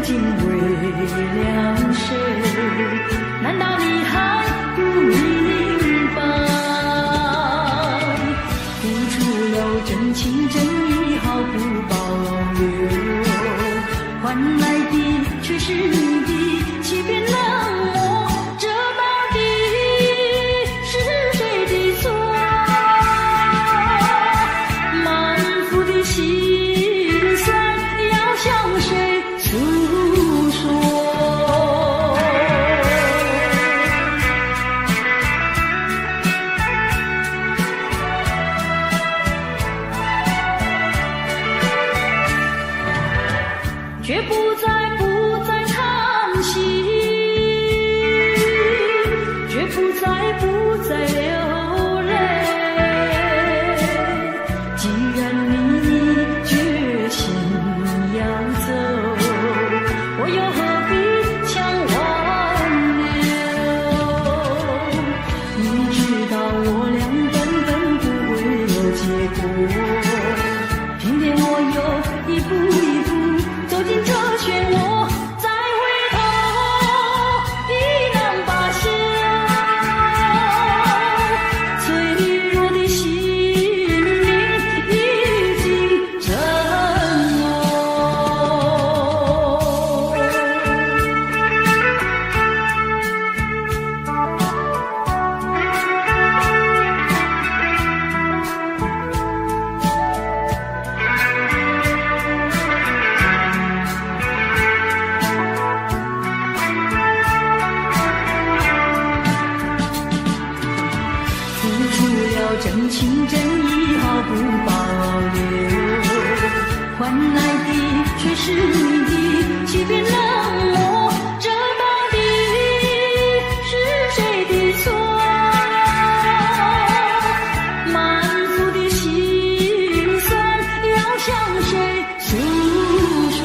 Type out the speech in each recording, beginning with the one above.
今为了谁？难道你还不明白？付出了真情真意毫不保留，换来的却是你的欺骗冷漠。这到底是谁的错？满腹的心酸要向谁诉说？却不再叹息，却不再流泪。既然你决心要走，我又何必强挽留？你知道我俩根本不会有结果，偏偏我又一步一步走进这漩涡，再回头已难罢休。脆弱的心灵已经沉默。真情真意毫不保留，换来的却是你的欺骗冷漠。这到底是谁的错？满腹的心酸要向谁诉说？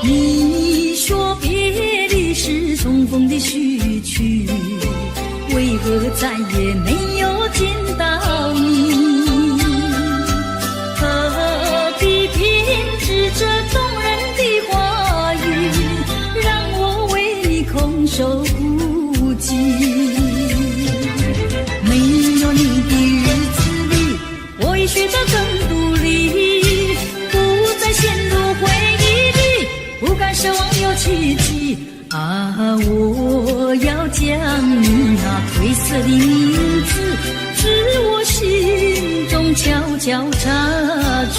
你说别离是重逢的序曲，为何再也没有见到你？何必偏执这动人的话语，让我为你空守孤寂？没有你的日子里，我已学得更独立，不再陷入回忆里，不敢奢望有奇迹啊！我要将你那褪色的名字，至我心中悄悄插去。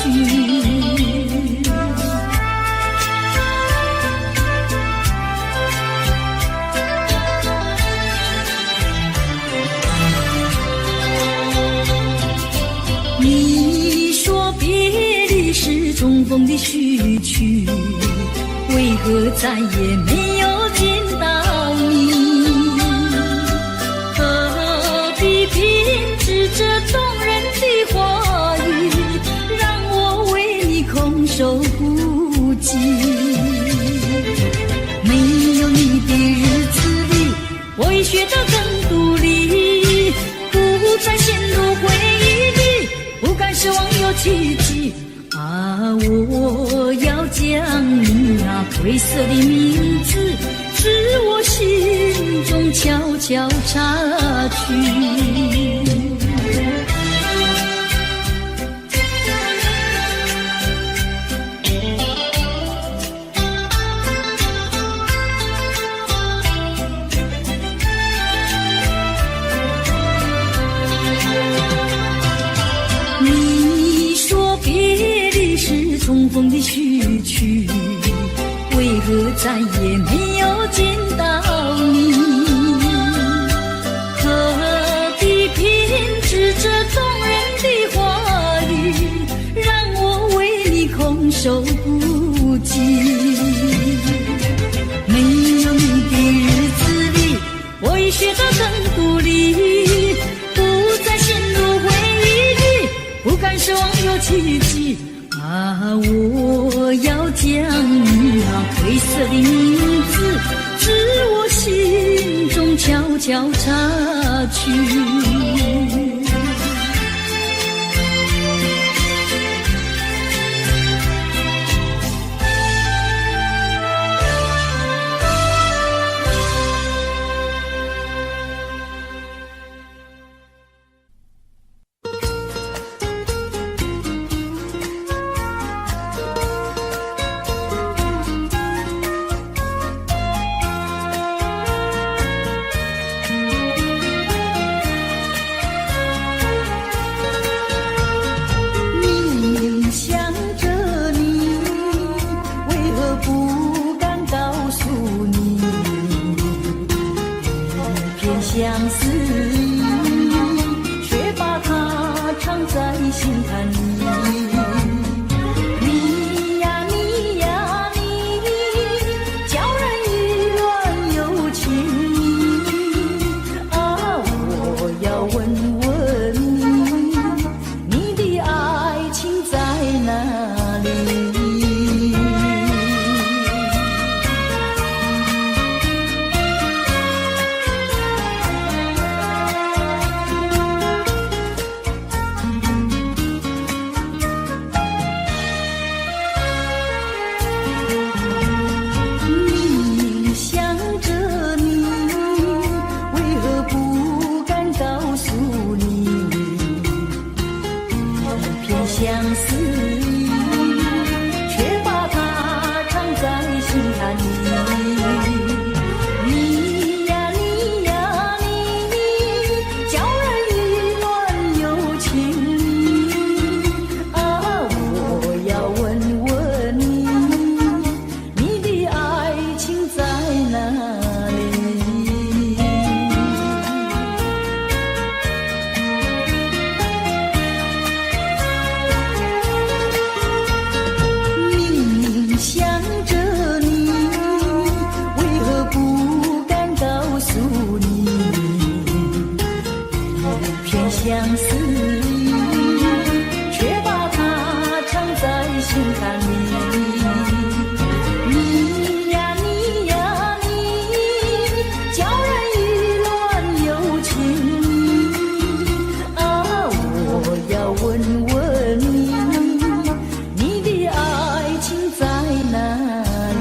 你说别离是重逢的序曲，为何再也没有见到你？何必偏执这动人的话语，让我为你空守孤寂？没有你的日子里，我已学得更独立，不再陷入回忆里，不敢奢望有奇迹啊！我要将你那褪色的名字，至我心中悄悄插去。你说别的序曲，为何再也没有见到你？何必偏执这动人的话语，让我为你空守不及？没有你的日子里，我已学得更独立，不再陷入回忆里，不敢奢望有奇迹。我要将你那褪色的名字，自我心中悄悄擦去。相思却把它藏在心坎里。你呀你呀你，叫人意乱又情迷啊！我要问问你，你的爱情在哪里？相思却把它藏在心坎里。你呀你呀你，叫人意乱又情迷啊！我要问问你，你的爱情在哪里？想着你，为何不敢告诉你？偏相思却把它藏在心坎里。你呀你呀你，叫人意乱又情迷啊！我要问问你的爱情在哪里？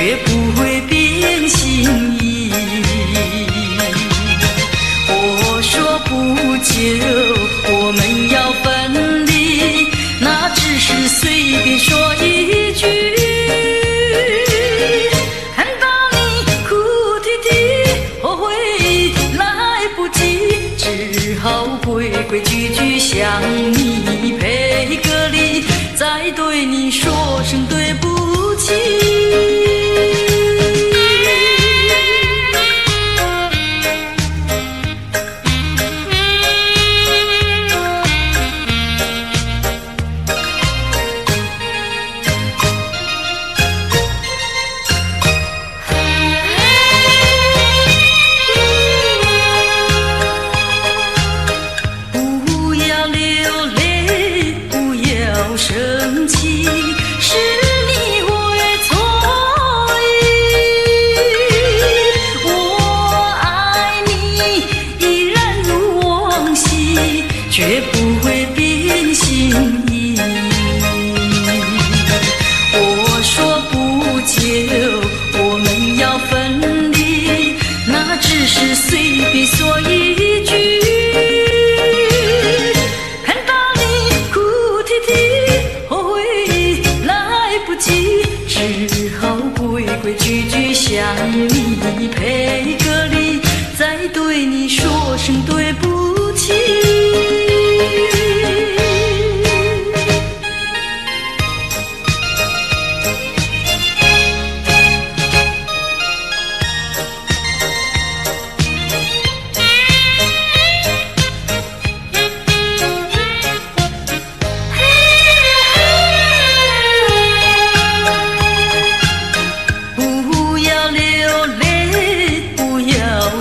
绝不会变心意。我说不久我们要分离，那只是随便说一句。看到你哭啼啼，后悔来不及，只好规规矩矩向你赔个礼，再对你说声对不起。生气是你会错意，我爱你依然如往昔，绝不会变心意。我说不久我们要分离，那只是随便说一句。只好规规矩矩向你赔个礼，再对你说声对不起。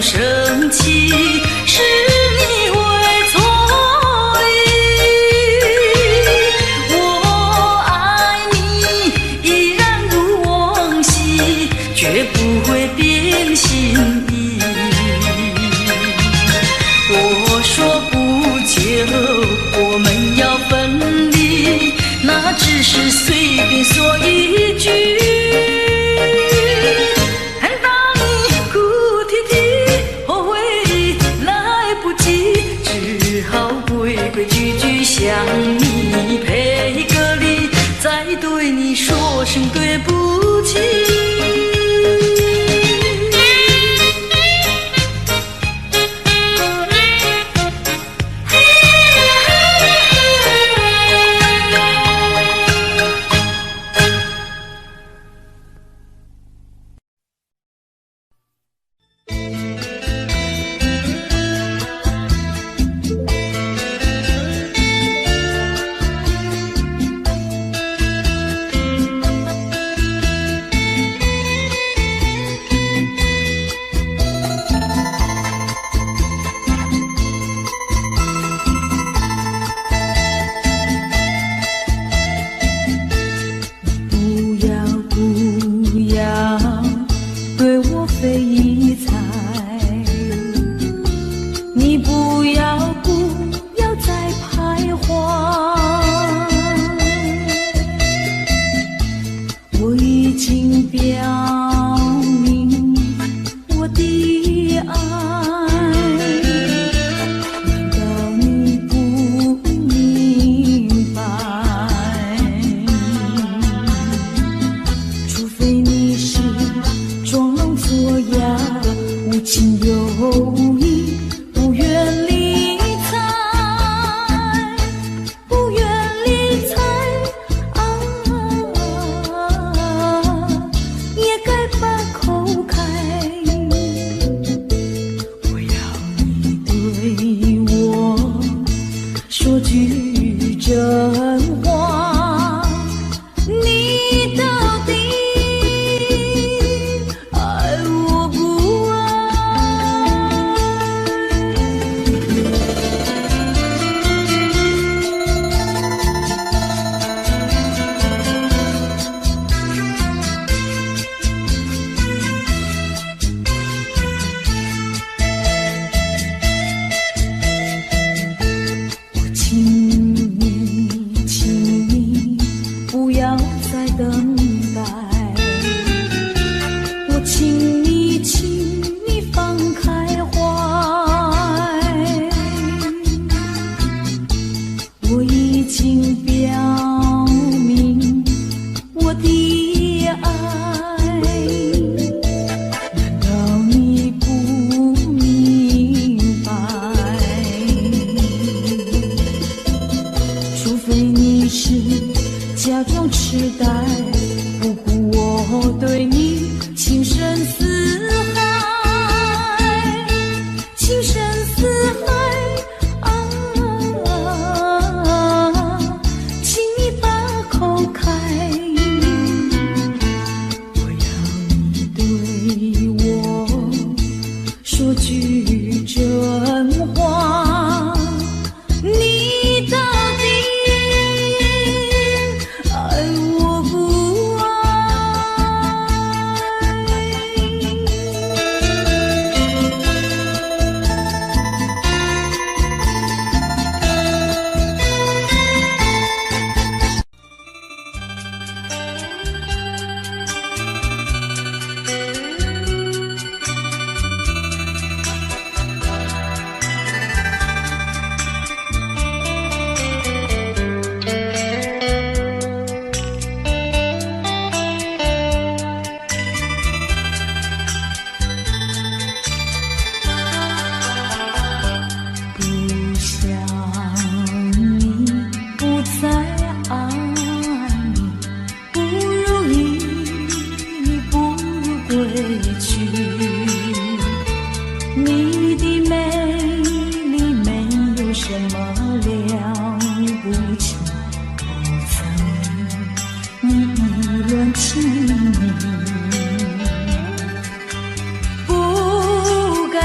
生气是你会错意，我爱你依然如往昔，绝不会变心意。我说不久我们要分离，那只是随便说一句。规规矩矩向你赔个礼，再对你说声对不起。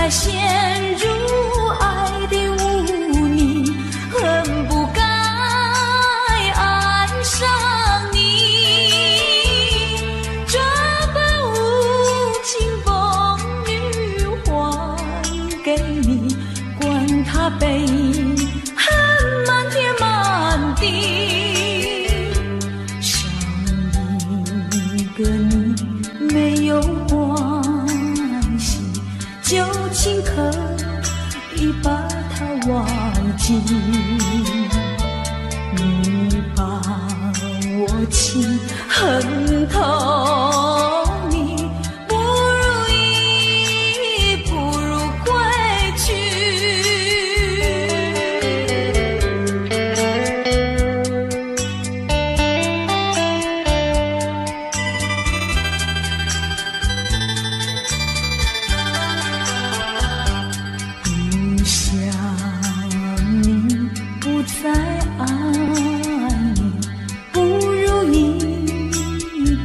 再陷入爱的污泥，恨不该爱上你。这般无情风雨还给你，管他悲恨满天满地，少一个你没有关系，就请可以把它忘记。你把我情恨透，你不如意，不如归去。不想你，不再爱你，不如意，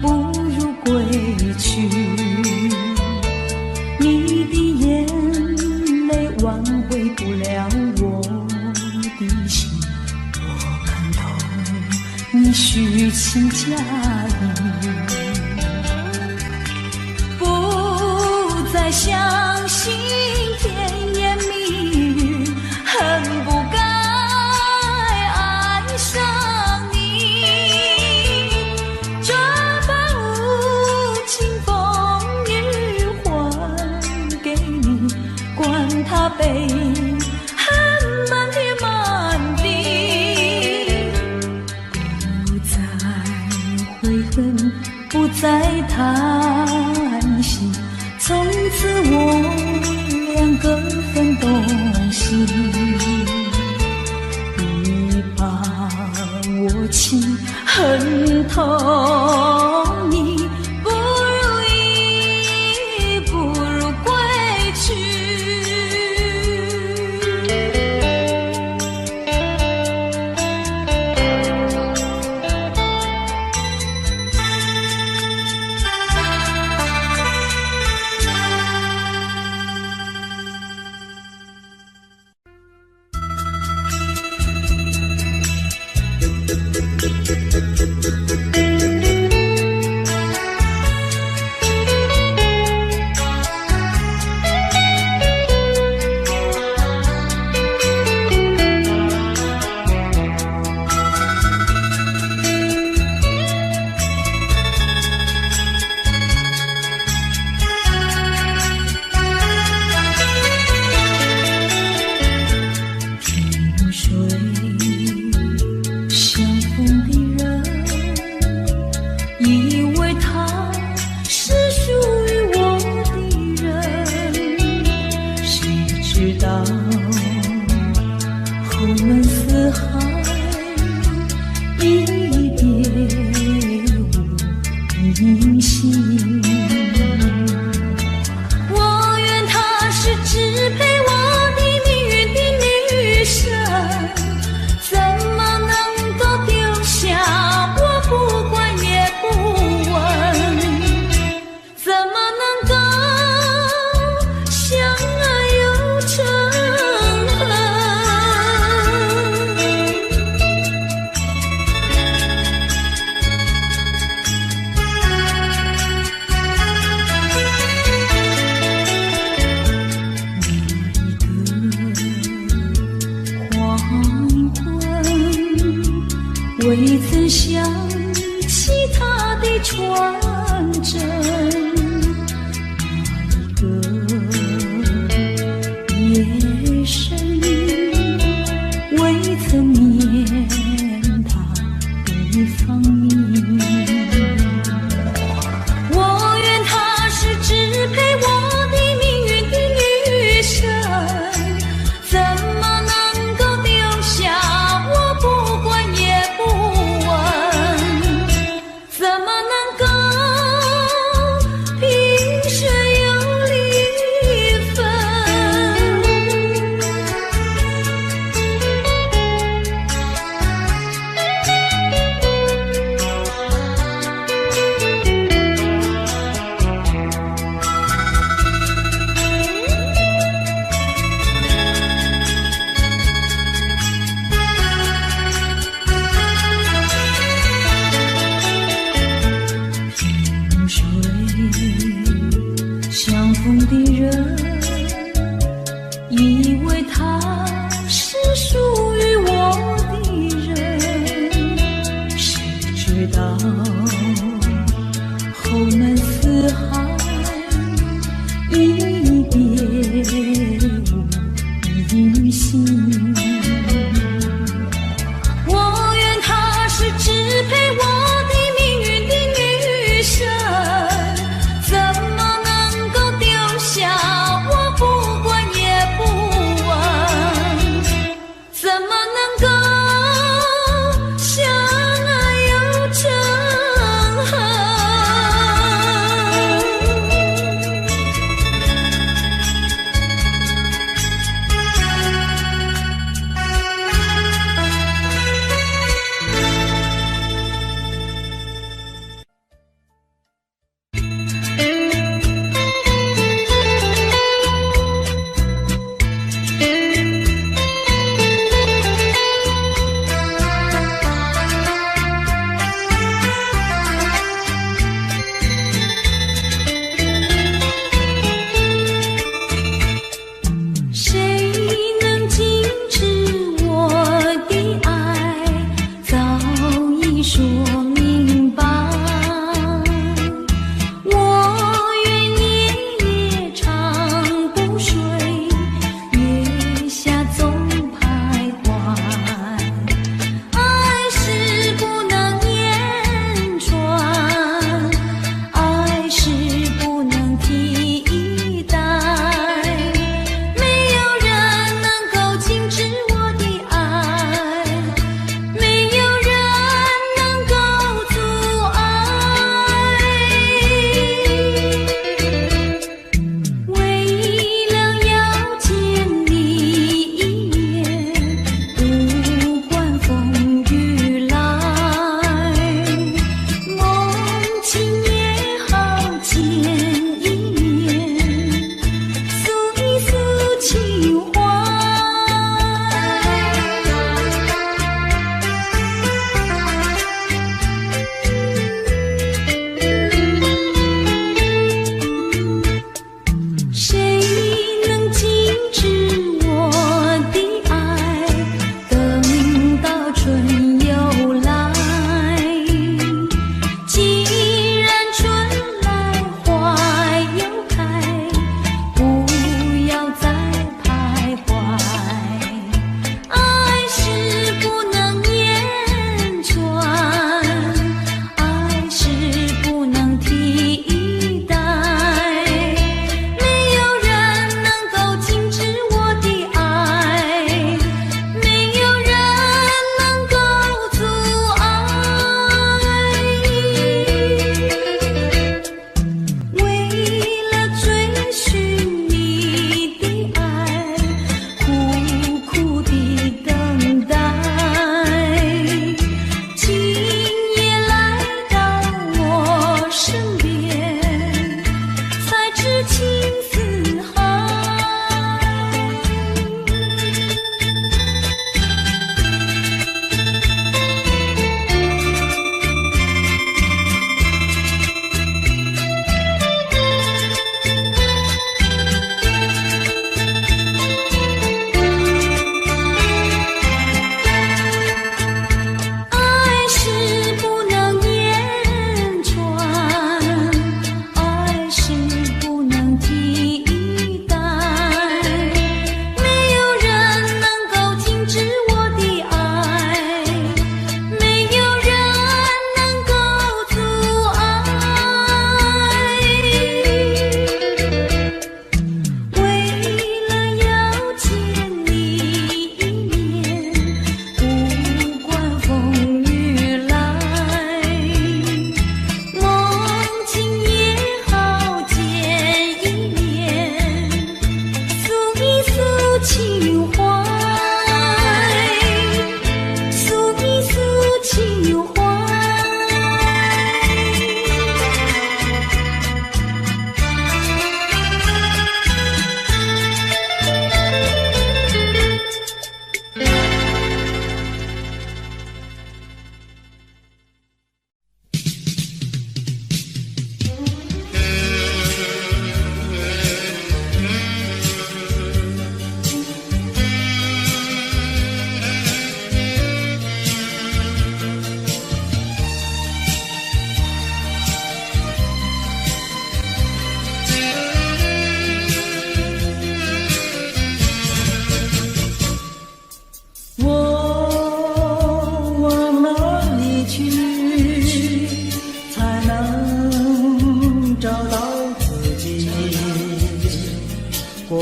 不如归去。你的眼泪挽回不了我的心，我看透你虚情假意，不再相信甜言蜜语，恨不该爱上你。这般无情风雨还给你，管他悲恨满天满地，不再悔恨，不再叹息，从此我两个分东西。你把我情恨透，你不如意，不如归去。相逢的人，以为他是属于我的人，谁知道后门四海，一别依稀。我愿他是支配我的命运的女神，怎么能够丢下我不管也不问？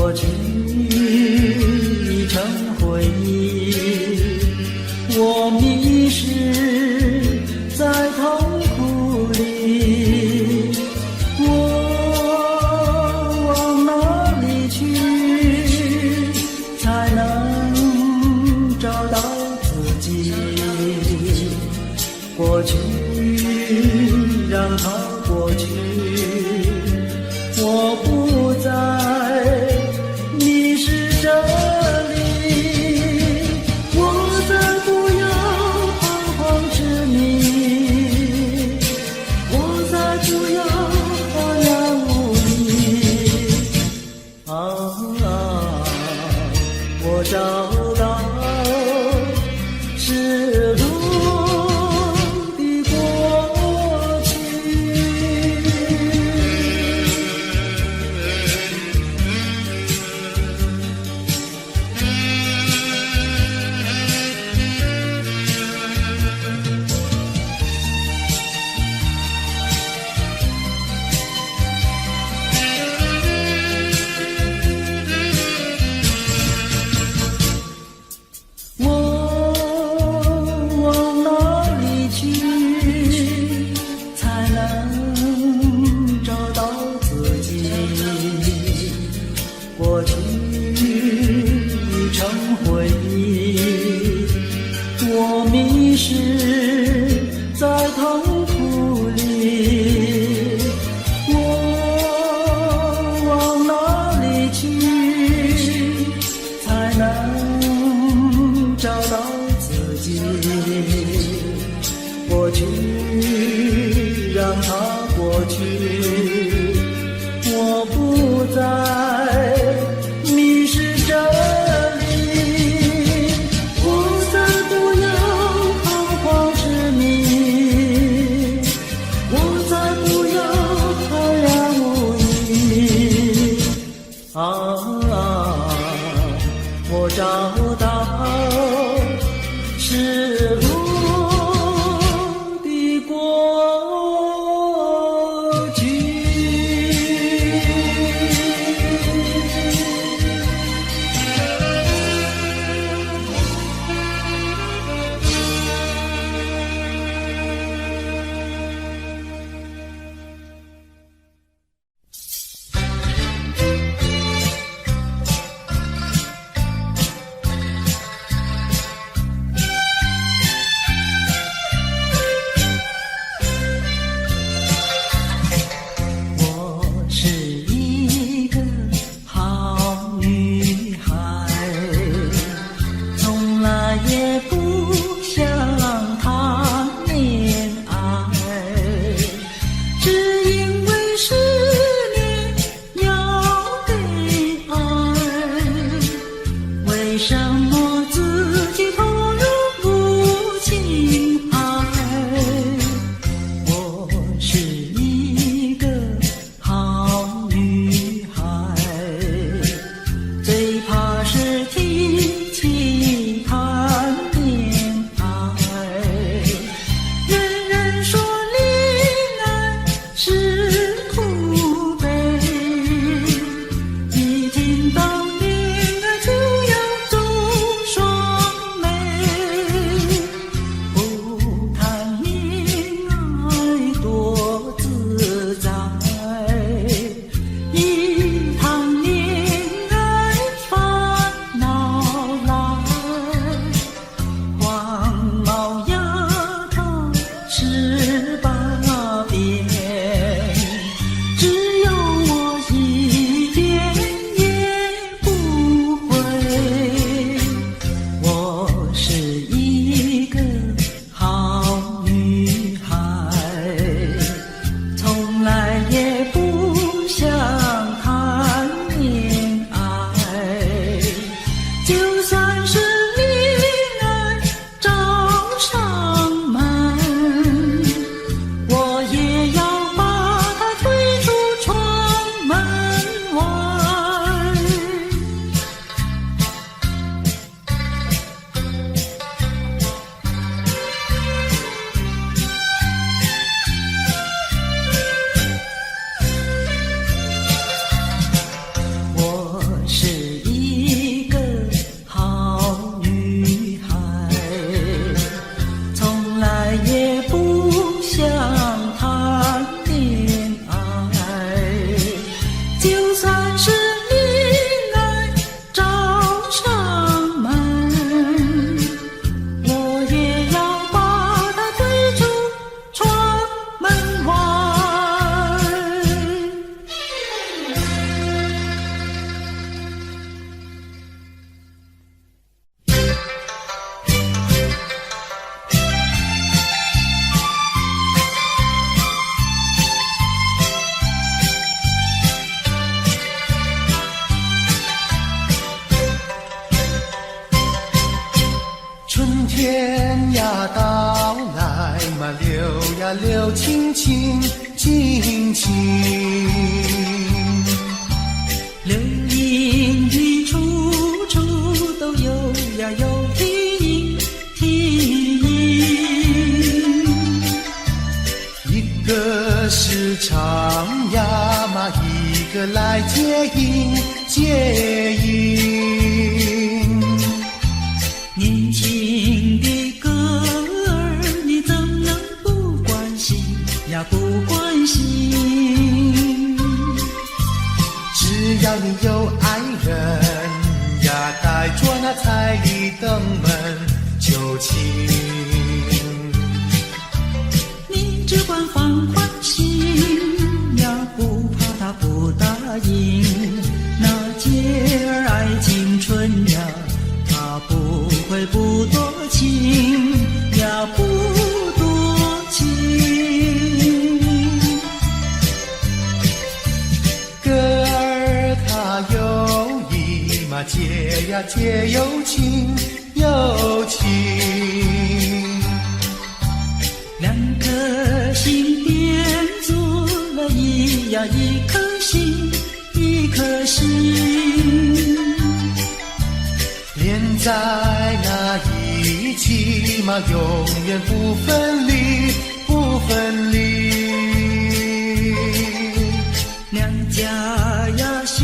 过去已成回忆，我迷失在痛苦里，我往哪里去才能找到自己？过去让它过去，我不再迷失这里，我再不要彷徨痴迷，我再不要茫然无依。我找到失落的过去。过去已成回忆，我迷失在痛苦里，我往哪里去才能找到自己？过去让它过去，我不再迷失这里，我再不要彷徨痴迷，我再不要茫然无依。我找到失落的过去。情，尽情。流萤的处处都有呀有啼啼，一个是唱呀嘛，一个来接应接应。年轻的歌儿，你怎能不关心呀不关心？只要你有爱人呀，带着那彩礼登门就亲。你只管放宽心呀，不怕他不答应。那姐儿爱青春呀，他不会不多情呀，不多情。歌儿它有意嘛，姐呀姐有情有情。两颗心变作了一颗心，一颗心。连在那一起嘛，永远不分离，不分离。两家呀相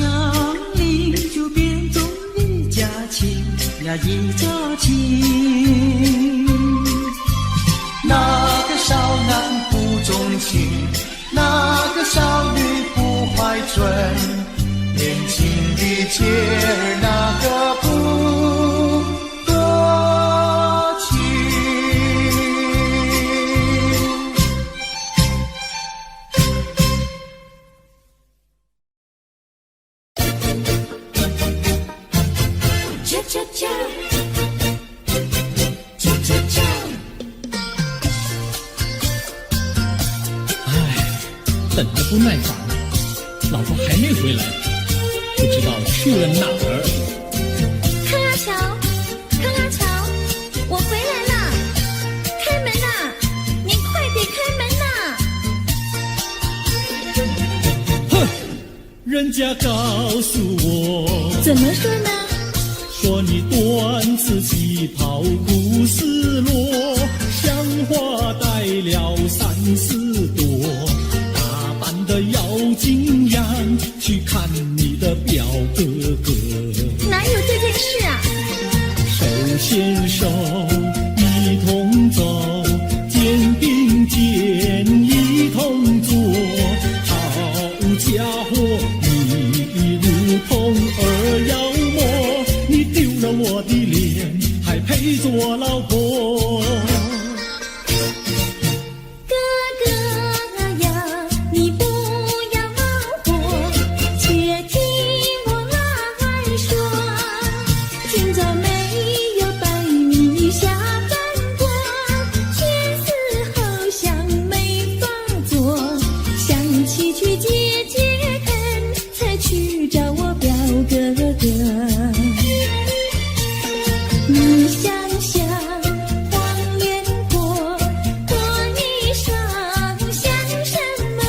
邻，就变作一家亲呀，一家亲。那个少男不钟情，那个少女不怀春，年轻的姐儿那个不多情。啾啾啾，啾啾啾。等得不耐烦了，老婆还没回来，不知道去了哪儿。康阿乔，康阿乔，我回来了，开门呐！您快点开门呐！哼，人家告诉我，怎么说呢？说你短此旗袍苦丝落，像花带了3、4朵。的要紧样去看你的表哥哥，哪有这件事啊？手牵手一同走，肩并肩一同坐。好家伙，你如同儿妖魔，你丢了我的脸，还陪着我老婆。你想想，黄连果，果衣裳像什么？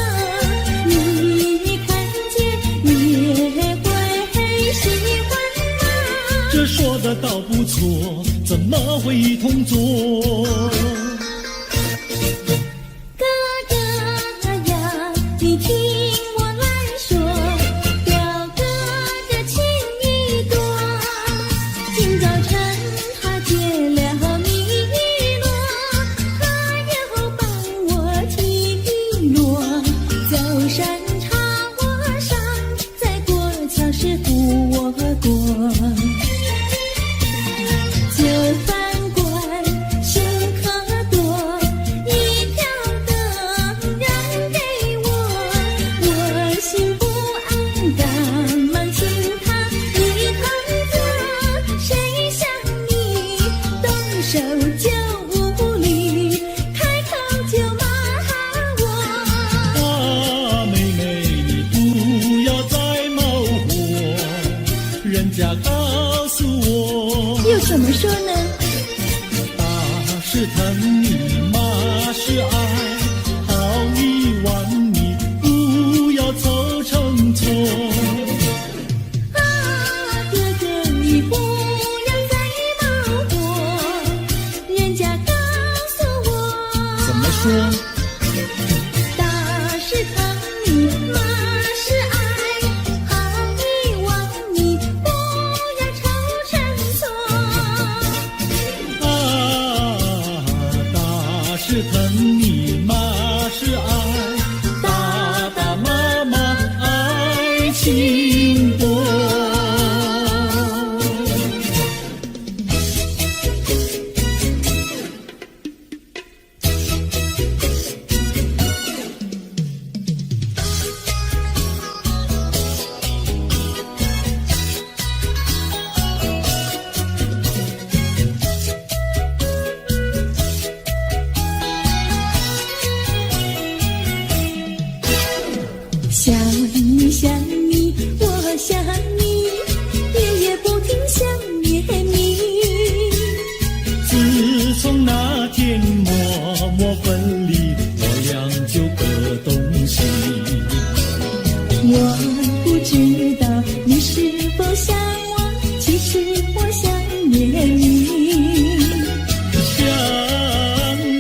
你看见也会喜欢吗？这说的倒不错，怎么会一同做？哥哥呀，你听我来说，表哥的情意多。今早晨他接了米诺，他又帮我提笔落。走山茶我上，在过桥时扶我过。就饭馆剩可多，一条灯让给我，我心不安，赶忙请他一同坐。谁想你动手就无理，开口就骂我。啊，妹妹，你不要再冒火，人家告诉我，又怎么说呢？打是疼你，骂是爱，好一轻薄。想你想你，我想你，夜夜不停想念你。自从那天默默分离，我俩就各东西。我不知道你是否想我，其实我想念你。想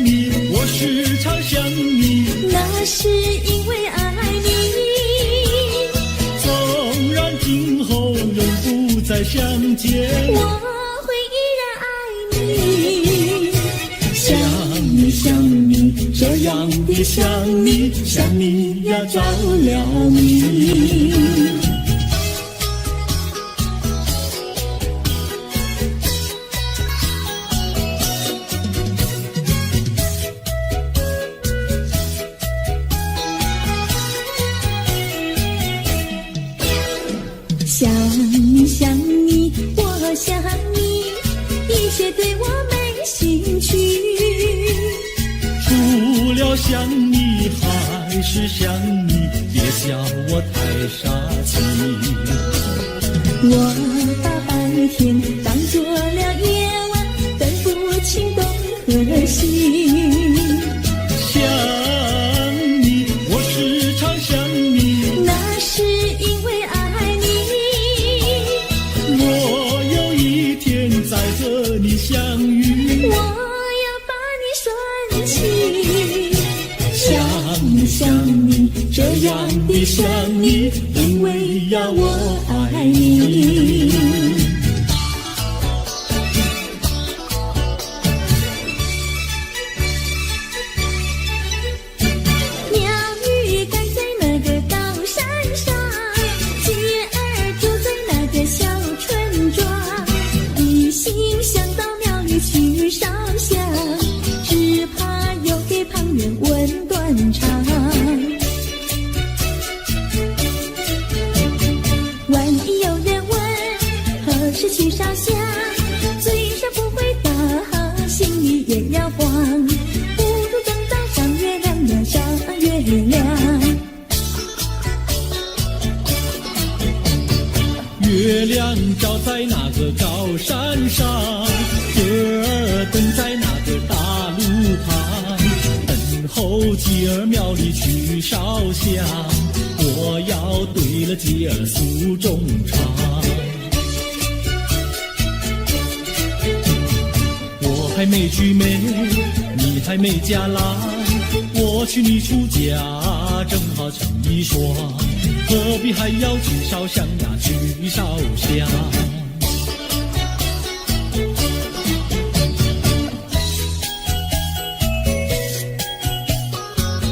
你，我时常想你，那是因为爱你。纵然今后永不再相见，我会依然爱你。想你想你，这样的想你，想你呀着了迷。想你想你，我想你，一切对我没兴趣。除了想你还是想你，别笑我太傻气。我把白天当作了夜晚，分不清东和西。想你，我时常想你，那是因为爱你。我有一天再和你相遇，我要把你拴起。想你想你，这样的想你，因为呀我爱你。鸟语赶在那个高山上，鸡儿住在那个小村庄。一心想到庙里去烧香，只怕又给旁人问断肠。万一有人问何时去烧香，嘴上不回答，心里也要慌。不如等到上月亮呀上月亮。月亮照在那个高山上，姐儿蹲在那个大路旁，等候姐儿庙里去烧香，我要对了姐儿诉衷肠。我还没娶媒，你还没嫁来，我娶你出嫁，正好成一双，何必还要去烧香呀去烧香。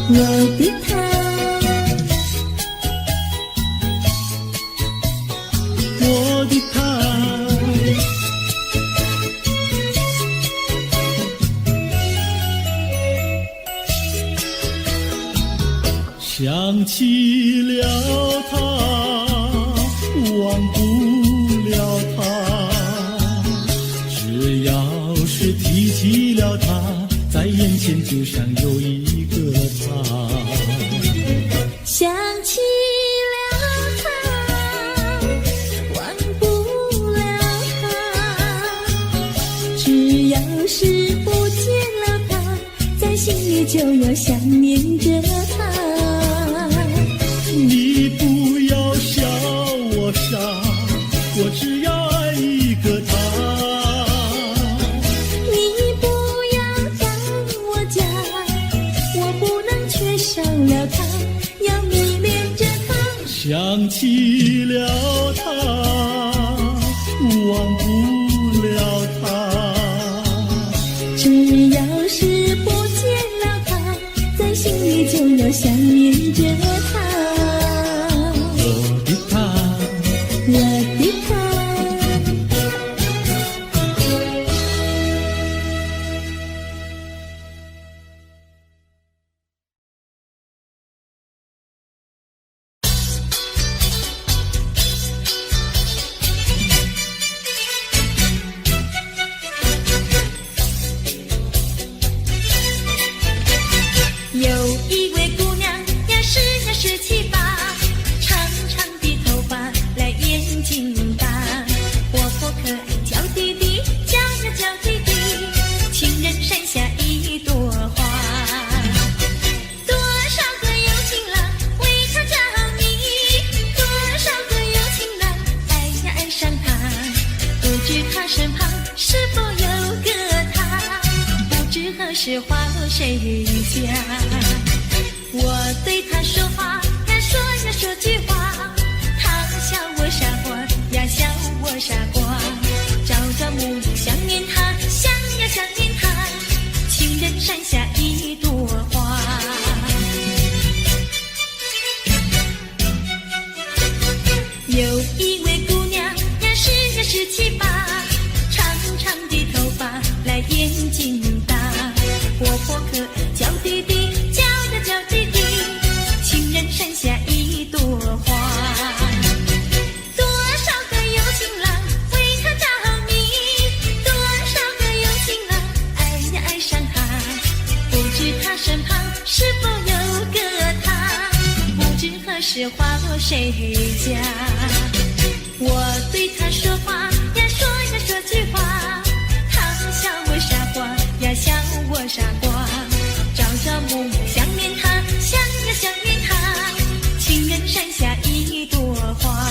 我的他，我的他，想起了他，忘不了他，只要是提起了他，在眼前就像有一个他。想起了他，忘不了他，只要是不见了他，在心里就要想念着他。你不要笑我傻，我只要爱一个他。你不要当我假，我不能缺少了他，要迷恋着他。想起了他，忘不了他，只要是不见了他，在心里就要想念着他。我的他。是花落谁家？我对他说话呀，说句话，他笑我傻瓜呀，笑我傻瓜。朝朝暮暮想念他，想呀想念他，情人山下一朵花。有一位姑娘呀，十七八，长长的头发来眼睛大，活泼可爱娇滴滴，叫滴滴，情人山下一朵花。多少个有情郎为她着迷，多少个有情郎爱呀爱上她，不知她身旁是否有个他，不知何时花落谁家。我对他说话呀，说句话，他笑我傻瓜呀，笑我傻瓜。朝朝暮暮想念他，想呀想念他，情人山下一朵花。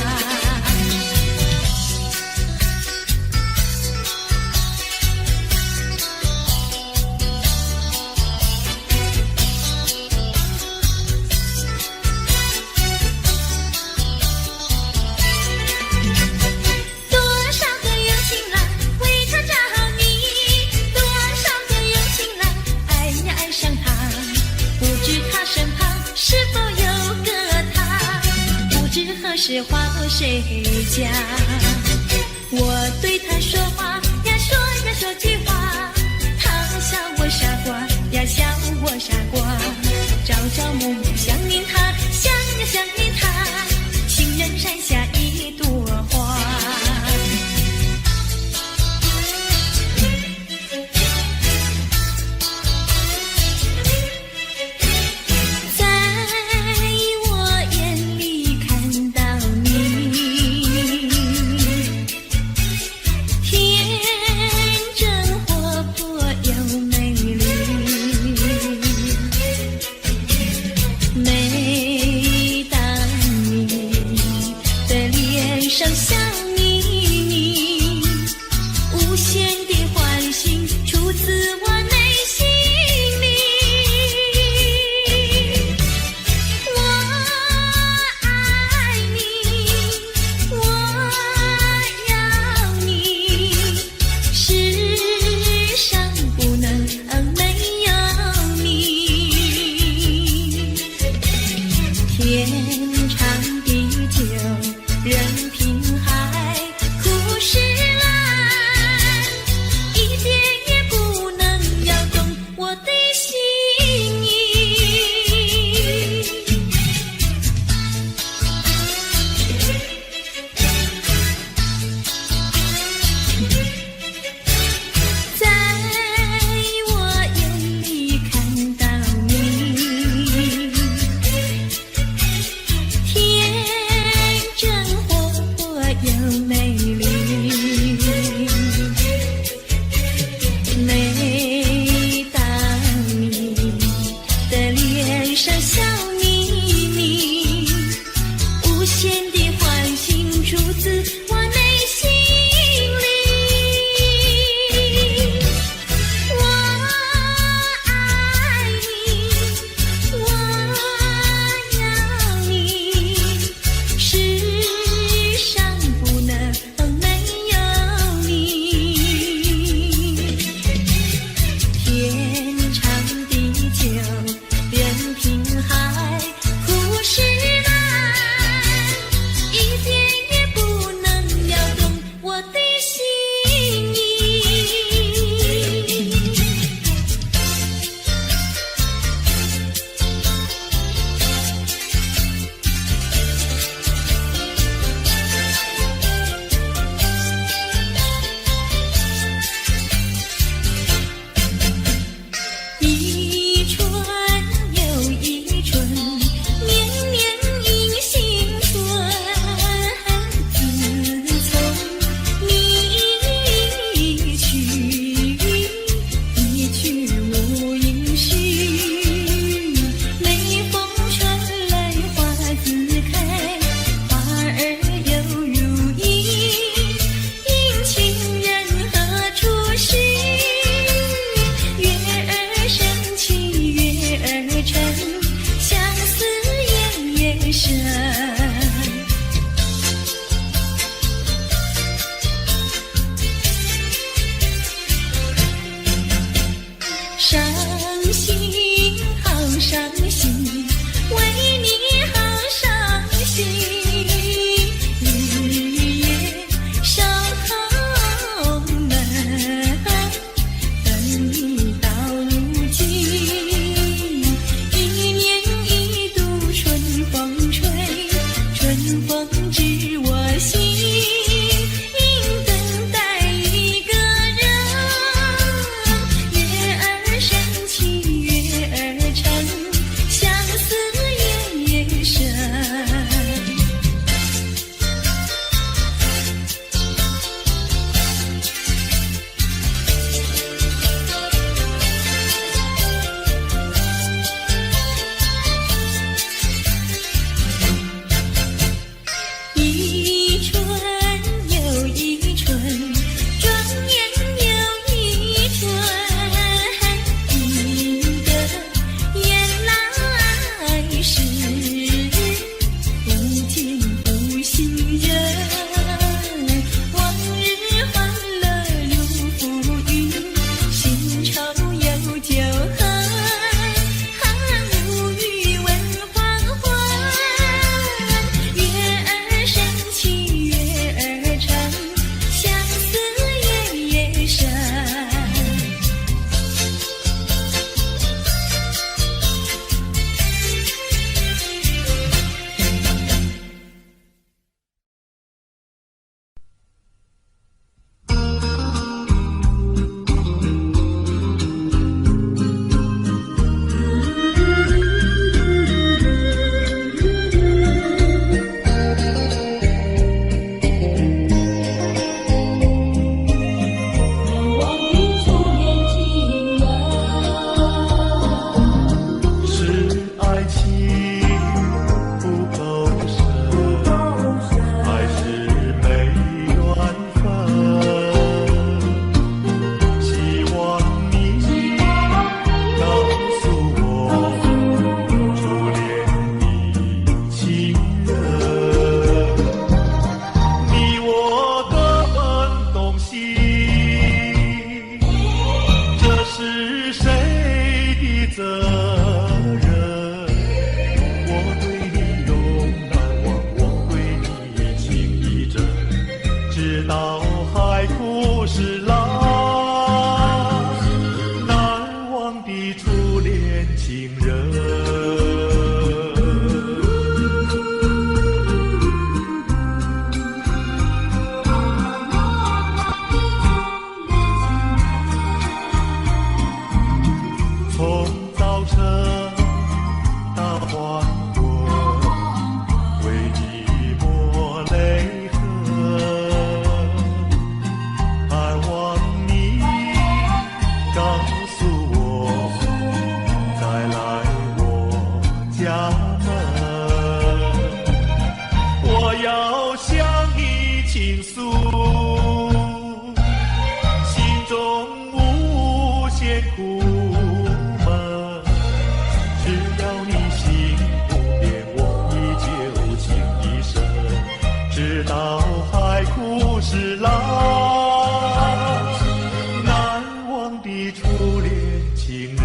是花落谁家？我对他说话呀，说句话，他笑我傻瓜呀，笑我傻瓜。朝朝暮暮想念他，想呀想念他，情人山下一朵花。爱故事来，难忘的初恋情人。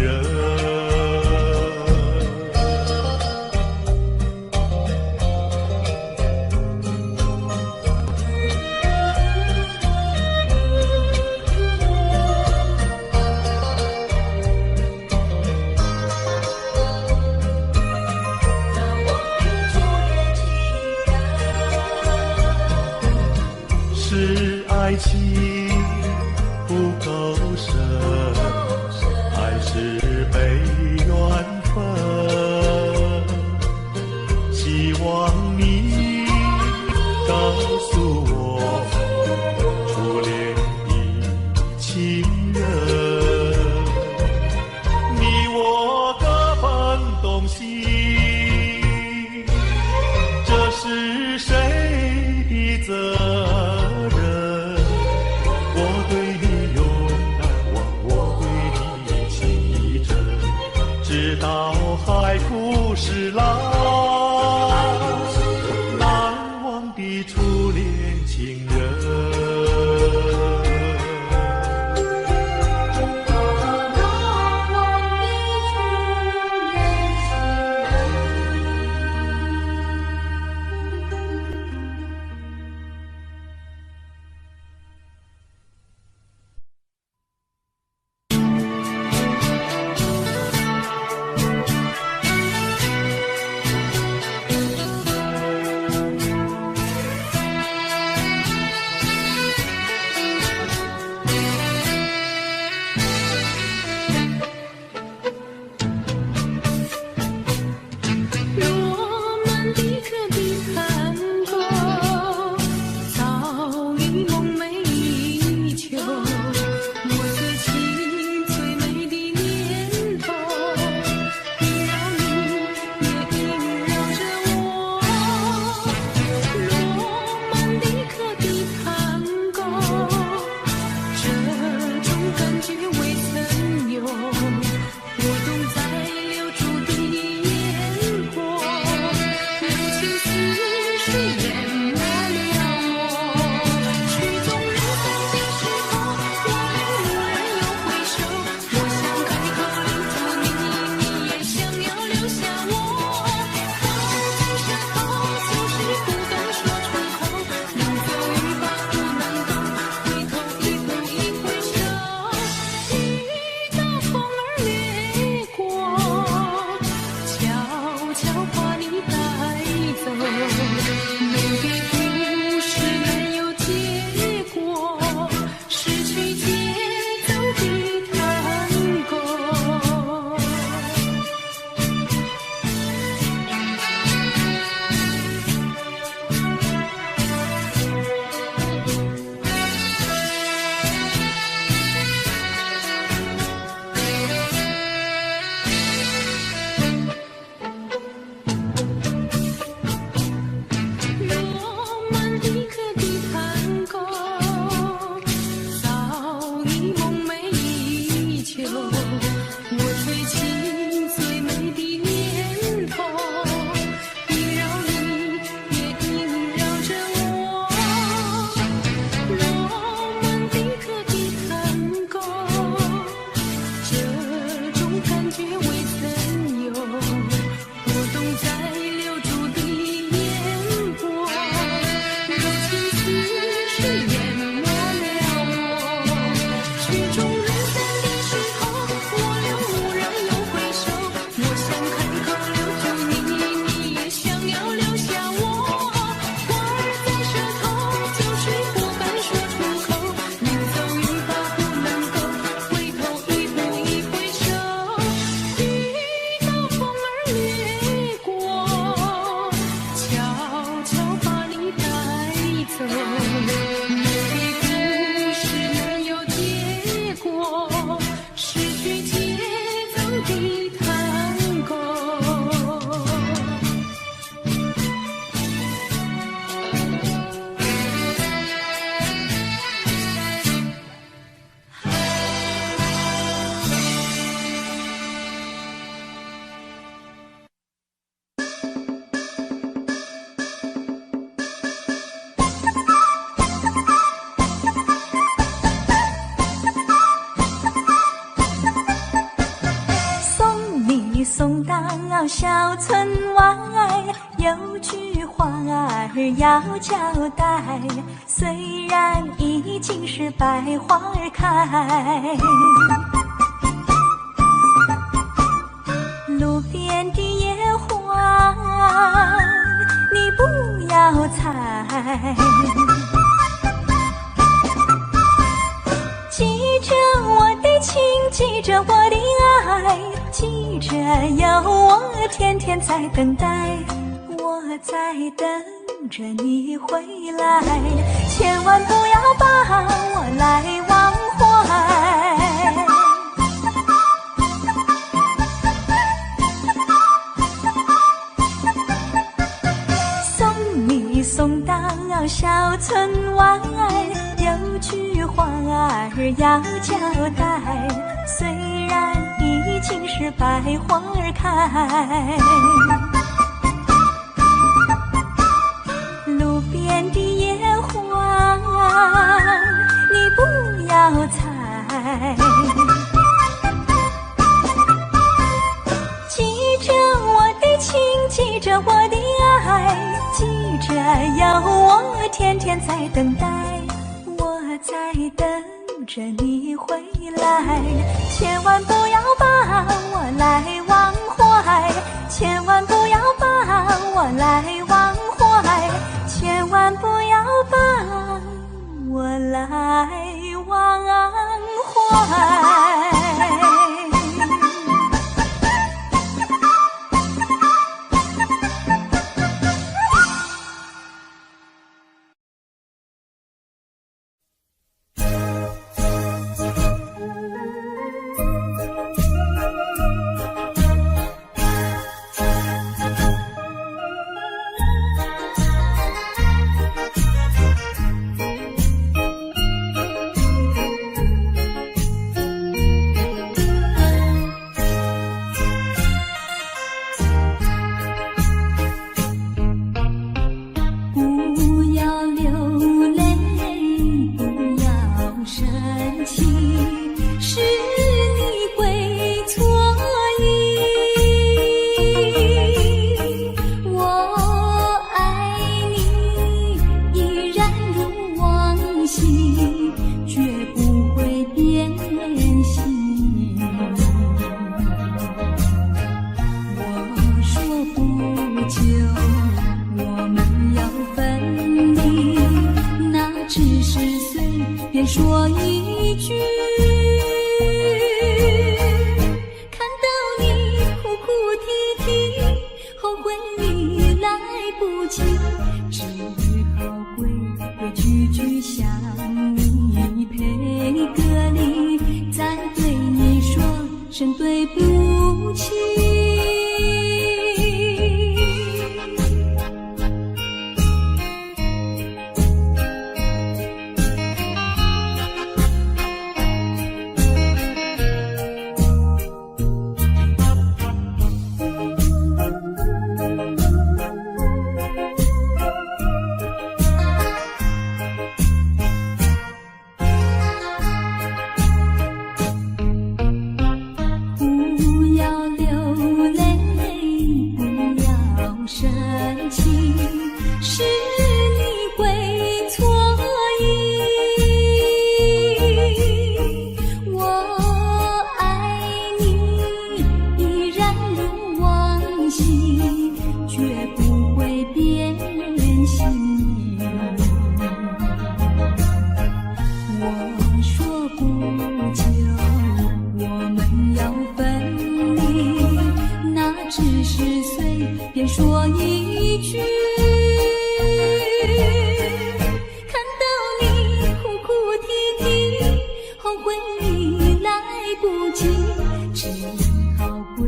是爱情不够深，还是被缘分？希望你告诉我，初恋的情人，你我各分东西，这是谁的责任？我对你永难忘，我对你情意真。了小村外，有句话儿要交代，虽然已经是百花开，路边的野花你不要采，记着我的情，记着我的爱，记着有我天天在等待，我在等着你回来，千万不要把我来忘怀。送你送到小村外，有句话儿要交代，虽然已经是百花开，路边的野花你不要采，记着我的情，记着我的爱，记着有我天天在等待，我在等着你回来，千万不要把我来忘怀，千万不要把我来忘怀，千万不要把我来忘怀。说一句，看到你哭哭啼啼，后悔你来不及，只好规规矩矩向你赔个礼，再对你说声对不起。说一句，看到你哭哭啼啼，后悔你来不及，只好规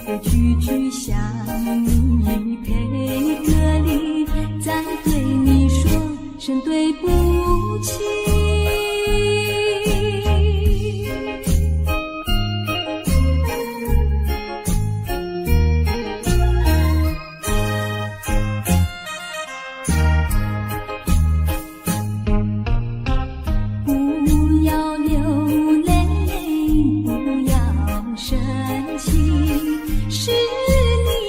规矩矩向你赔个礼，再对你说声对不起。是你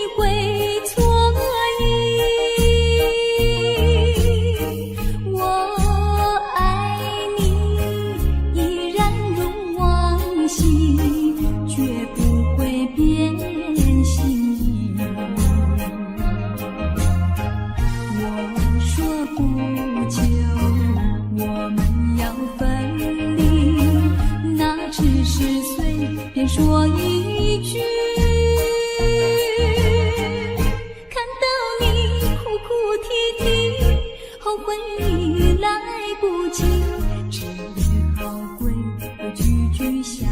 后悔来不及，只好归个句句向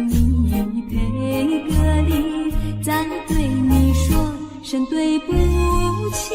你赔个礼，再对你说声对不起。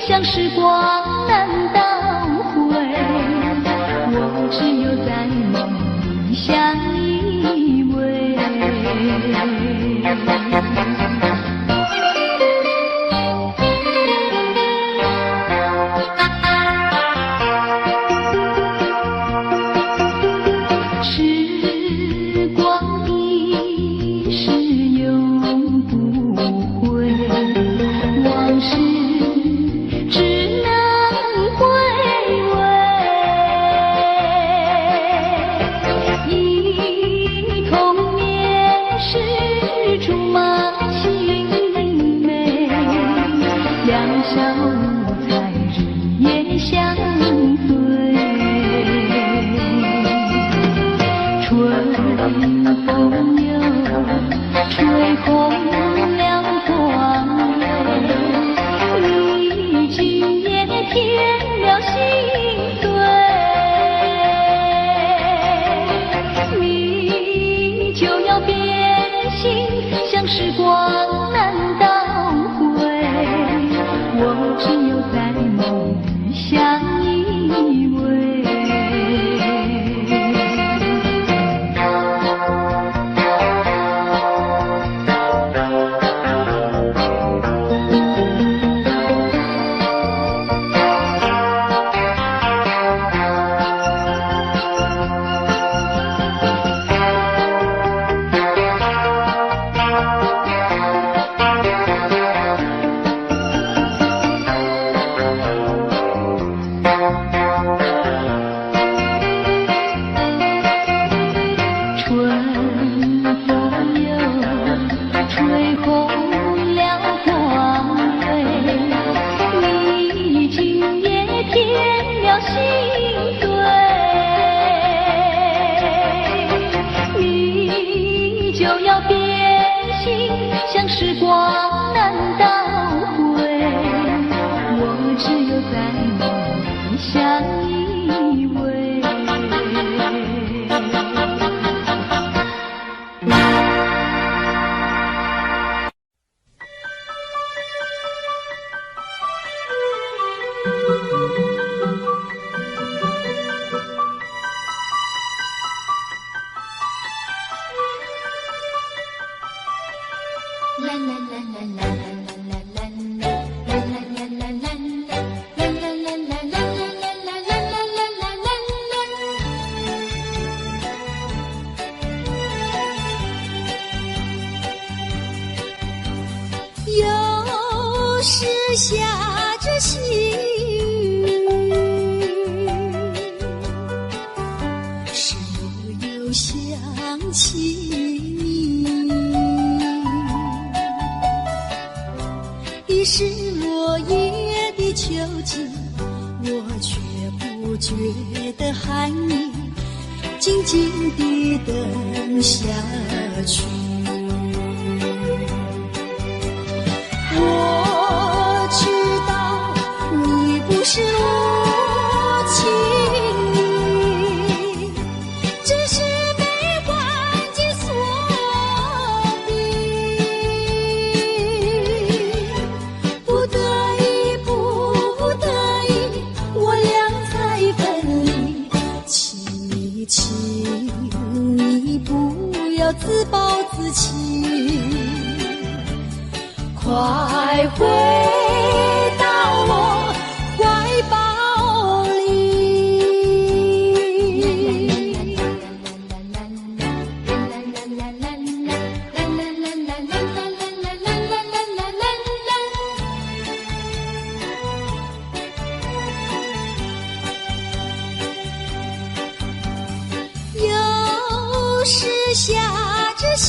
像时光难倒回，我只有在梦里相依偎。小路才日夜相随，春风又吹红了黄梅，你今夜添了心碎，你就要变心，像时光难倒回，我只有在梦里相依偎。像时光难倒回，我只有在梦里相依偎。有时下着细雨，是我又想起你。已是落叶的秋季，我却不觉得寒意，静静地等下去。我知道你不是无情意，只是被环境所逼，不得已，不得已，我俩才分离。请你不要自暴自弃，快回到我怀抱里。有时下着细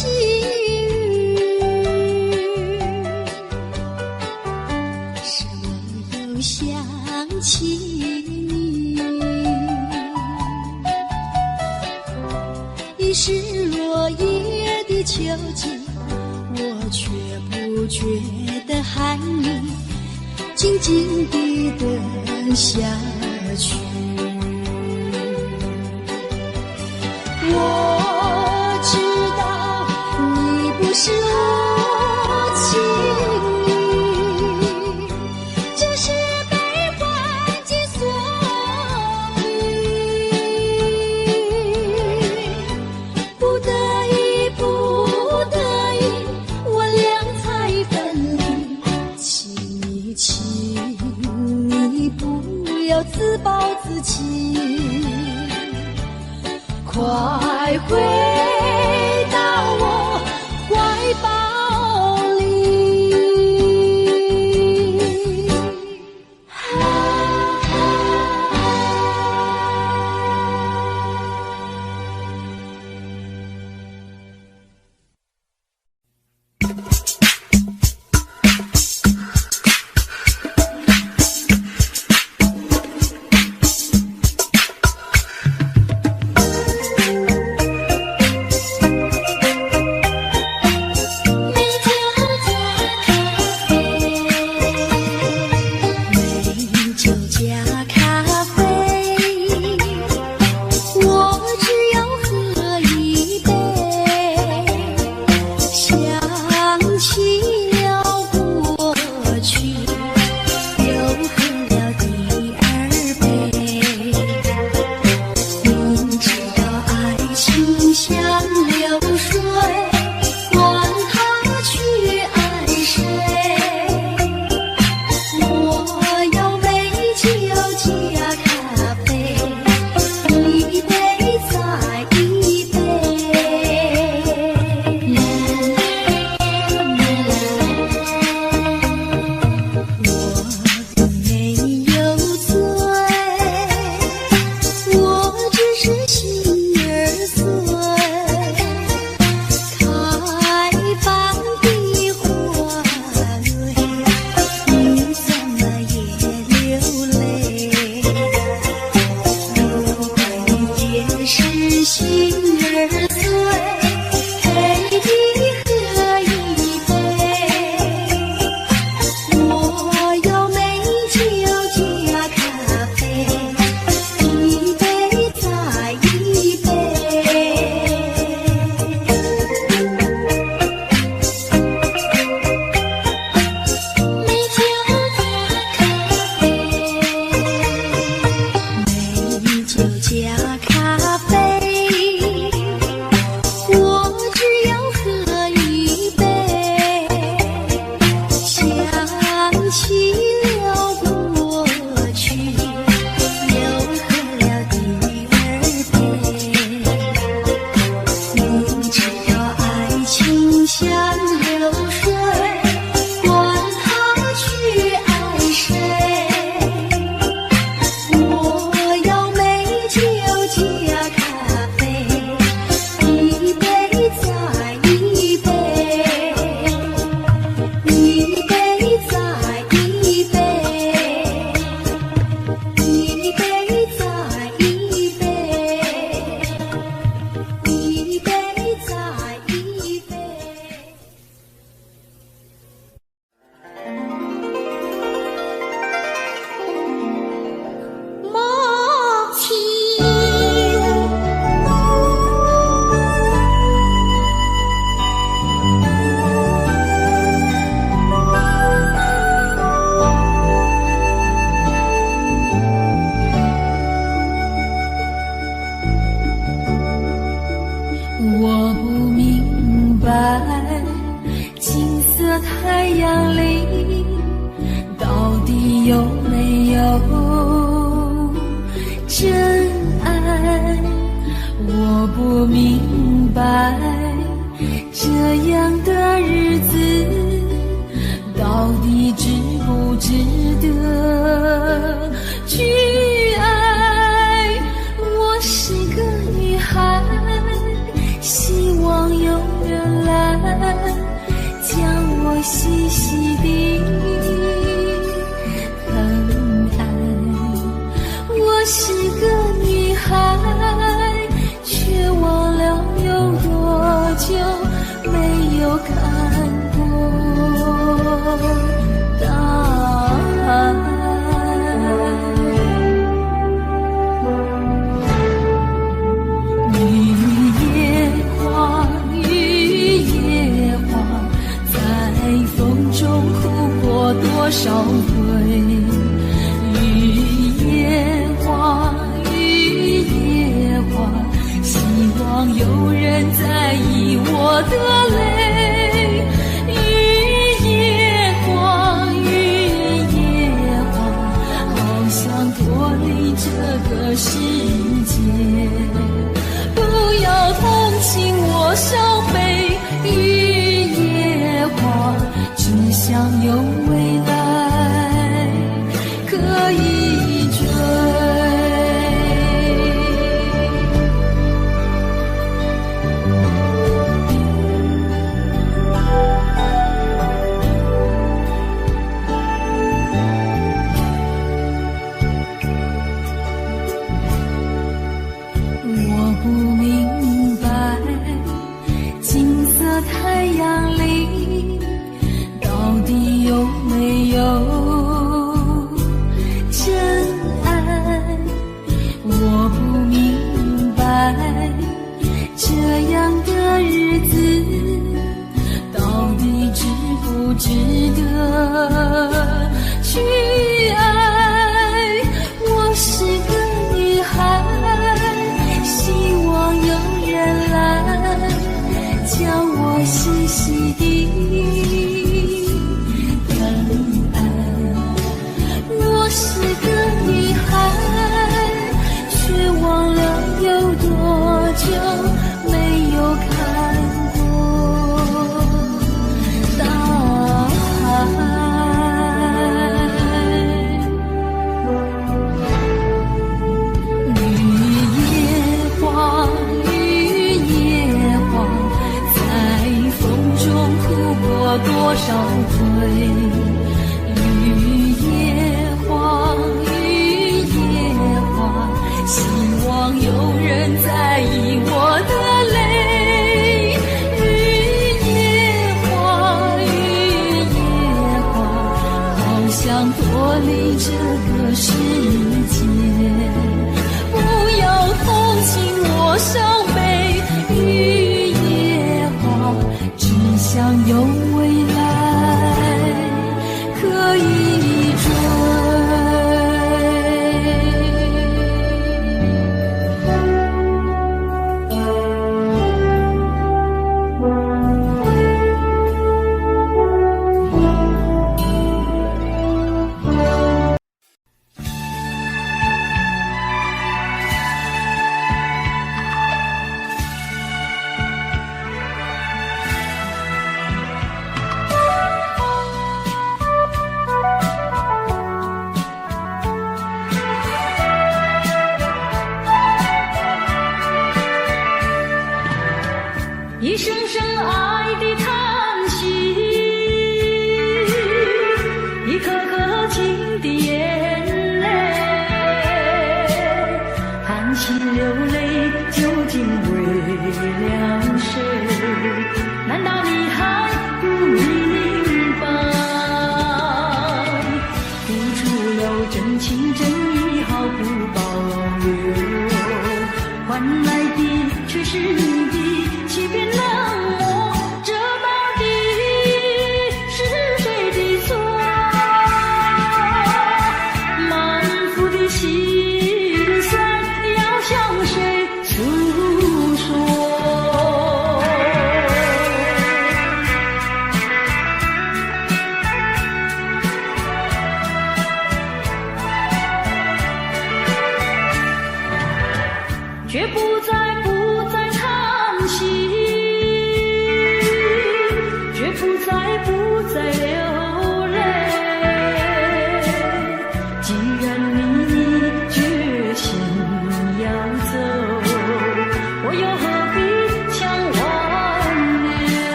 想起你，已是落叶的秋季，我却不觉得寒意，静静地等下去。我知道你不是无情意，只是被环境所逼，不得已，不得已，我俩才分离。请你不要自暴自弃，快回到我怀抱。太阳里，到底有没有真爱？我不明白，这样的日子到底值不值得去爱？我是个女孩，希望有人来将我细细地疼爱。我是个女孩，却忘了有多久没有看过大海。多少回雨夜花，雨夜花，希望有人在意我的泪。雨夜花，雨夜花，好想脱离这个世界，不要同情我伤悲。雨夜花，只想有未来可以追。我不明白，金色太阳里到底有没有真爱？我不明白，这样的日子到底值不值得去爱？我是个女孩，希望有人来将我细细地是个女孩，却忘了有多久没有看过大海。雨夜花，雨夜花，在风中哭过多少回。希望有人在意我的泪。雨夜花，雨夜花，好想脱离这个世界，不要同情我伤悲。雨夜花，只想有未来可以追。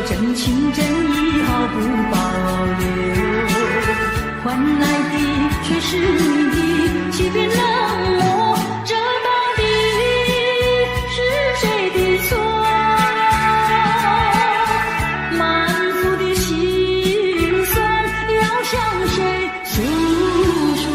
真情真意毫不保留，换来的却是你的欺骗冷漠，这到底是谁的错？满腹的心酸要向谁诉说？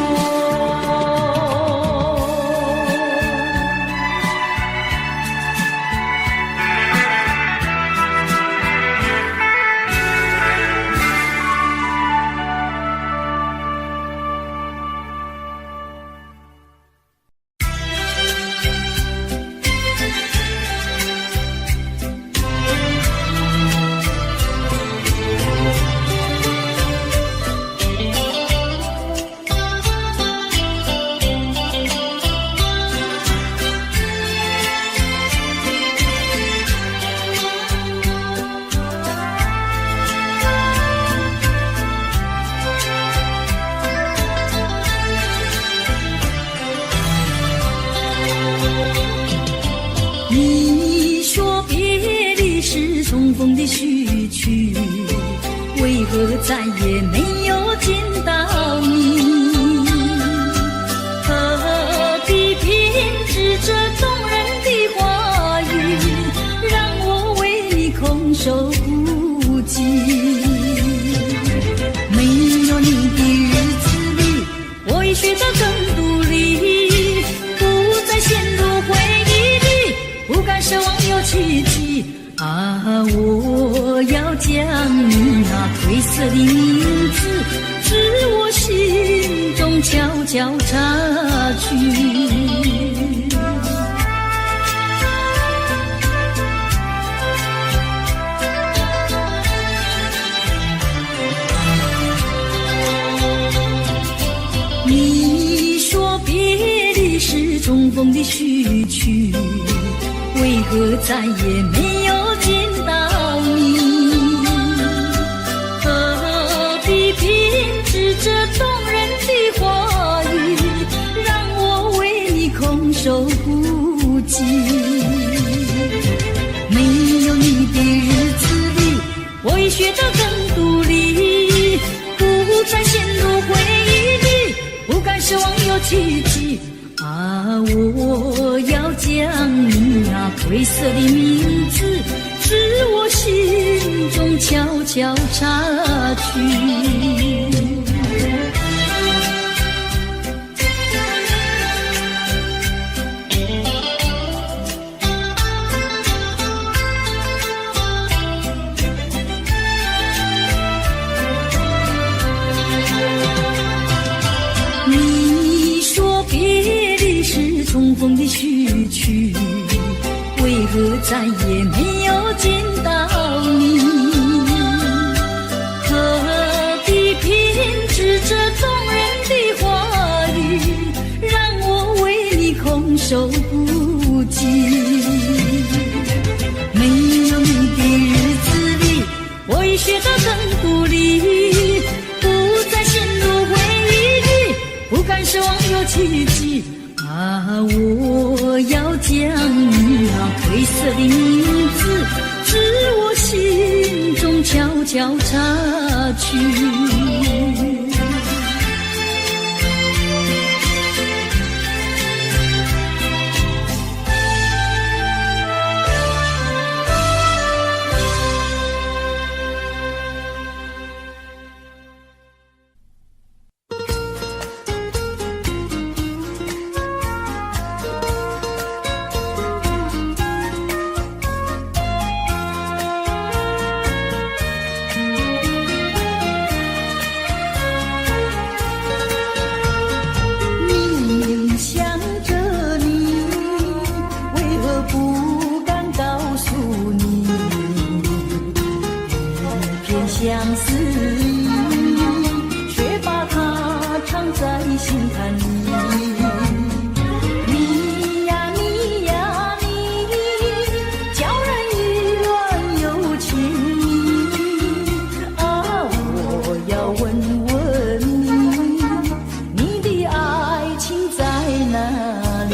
你说别离是重逢的序曲，为何再也没有见到你？何必编织这动人的话语，让我为你空守孤寂？没有你的日子里，我已学得更独立，不再陷入回忆里，不敢奢望有奇迹啊！我要将你那褪色的名字，至我心中悄悄插去。你说别离是重逢的序曲，为何再也没有见到你？何必编织这动人的话语，让我为你空守孤寂？没有你的日子里，我已学得更独立，不再陷入回忆里，不敢奢望有奇迹啊！我要将你那褪色的名字，至我心中悄悄插去。你说别离是重逢的序曲，为何再也没有见到你？何必编织这动人的话语，让我为你空守孤寂？没有你的日子里，我已学得更独立，不再陷入回忆里，不敢奢望有奇迹啊！我要将你那褪色的名字，至我心中悄悄插去。相思意，却把它藏在心坎里。你呀你呀你，叫人意乱又情迷啊！我要问问你，你的爱情在哪里？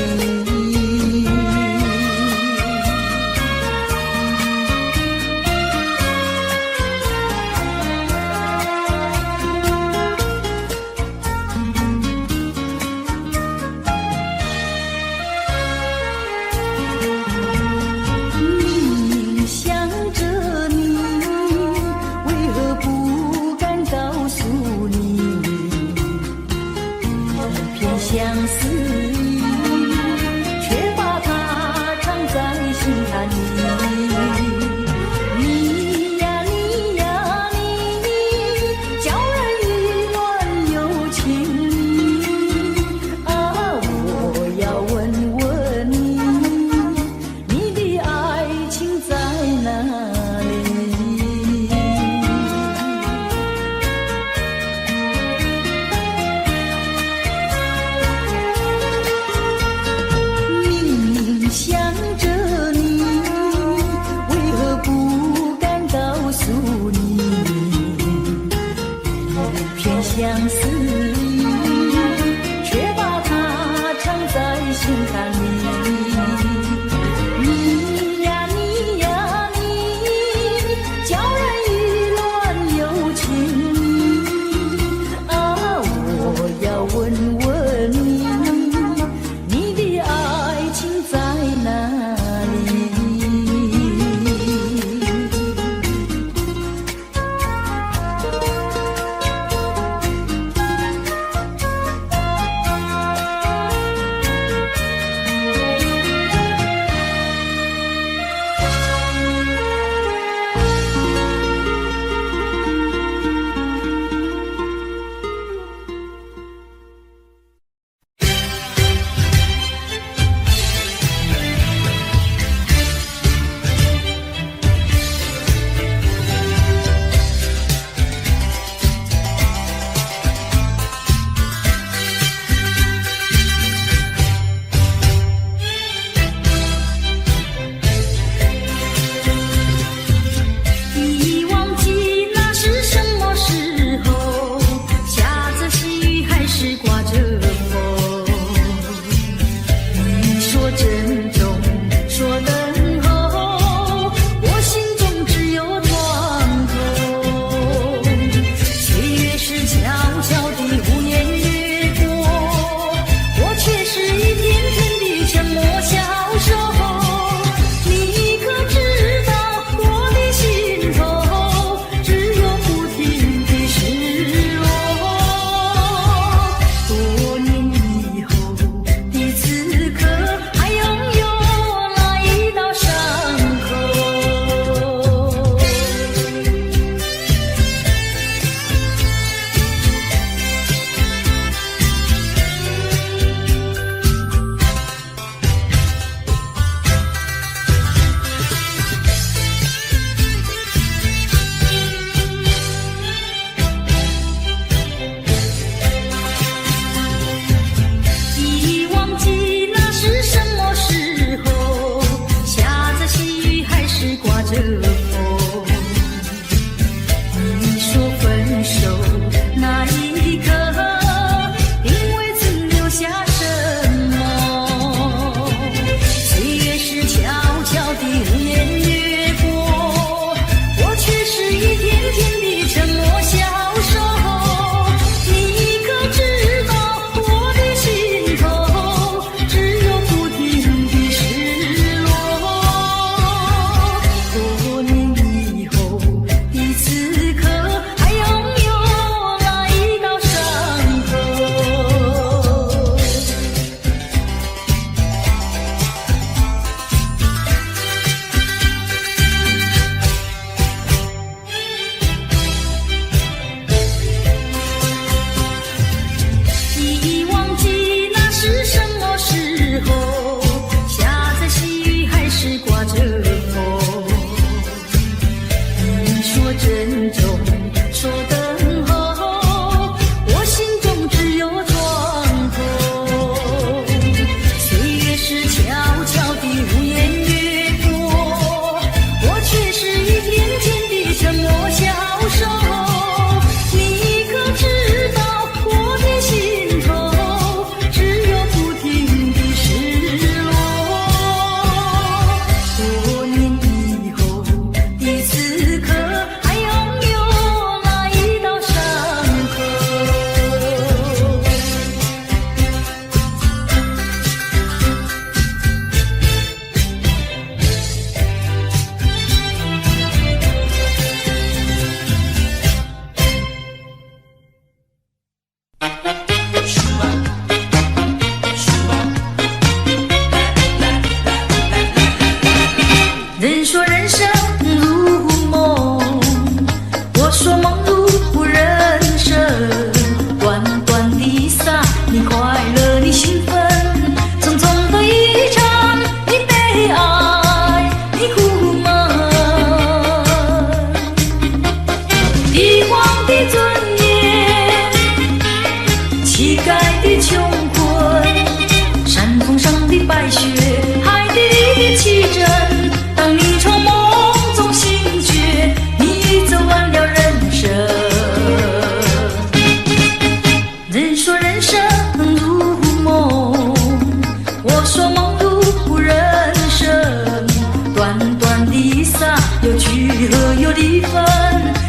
有聚合有离分，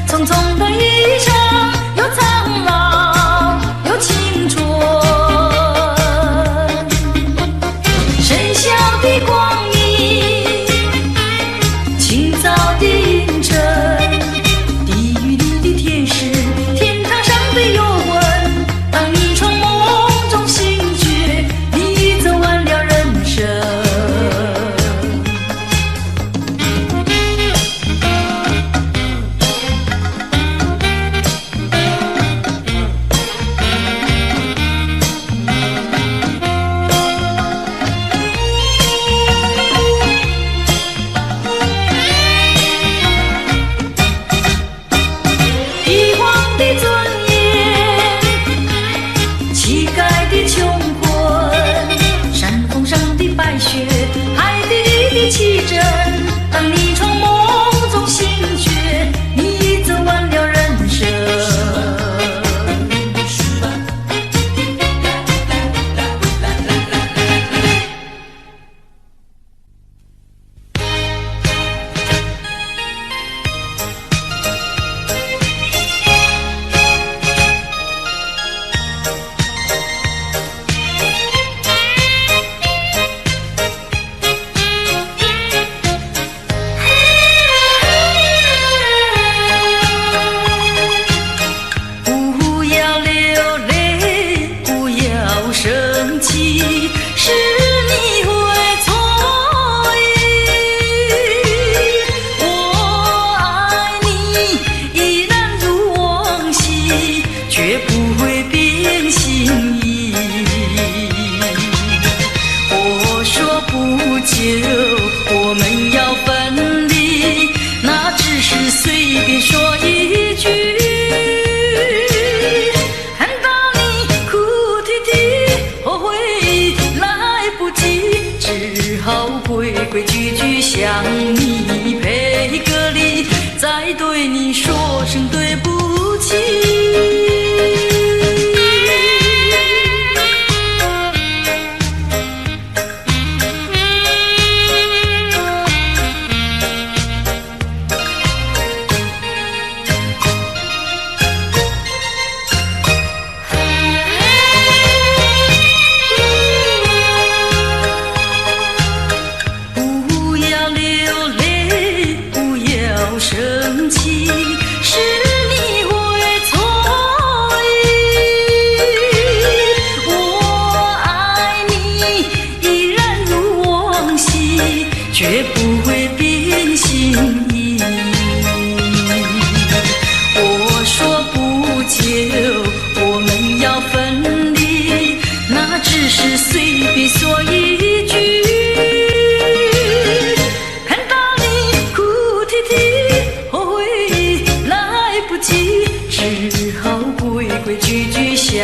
匆匆的一生，有苍老有青春。深宵的光阴，清早的阴沉，地狱里的天使，天堂上的幽魂。当你从梦中醒觉，你走完了人生。帝王的尊严，乞丐的穷困，山峰上的白雪，海底里的奇珍。当你从梦中醒觉，你走完了人生。不要流泪，不要生气，是你会错意。我爱你，依然如往昔，绝不会变心意。我说不久，我们要分离，那只是随便说一句。看到你哭啼啼，后悔来不及，只好规规矩矩向你赔个礼，再对你说声对不起。不要流泪，不要生气，是你会错意。我爱你，依然如往昔，绝不会变心意。我说不久，我们要分离，那只是随便说一句。看到你哭啼啼，后悔来不及，只好规规矩矩向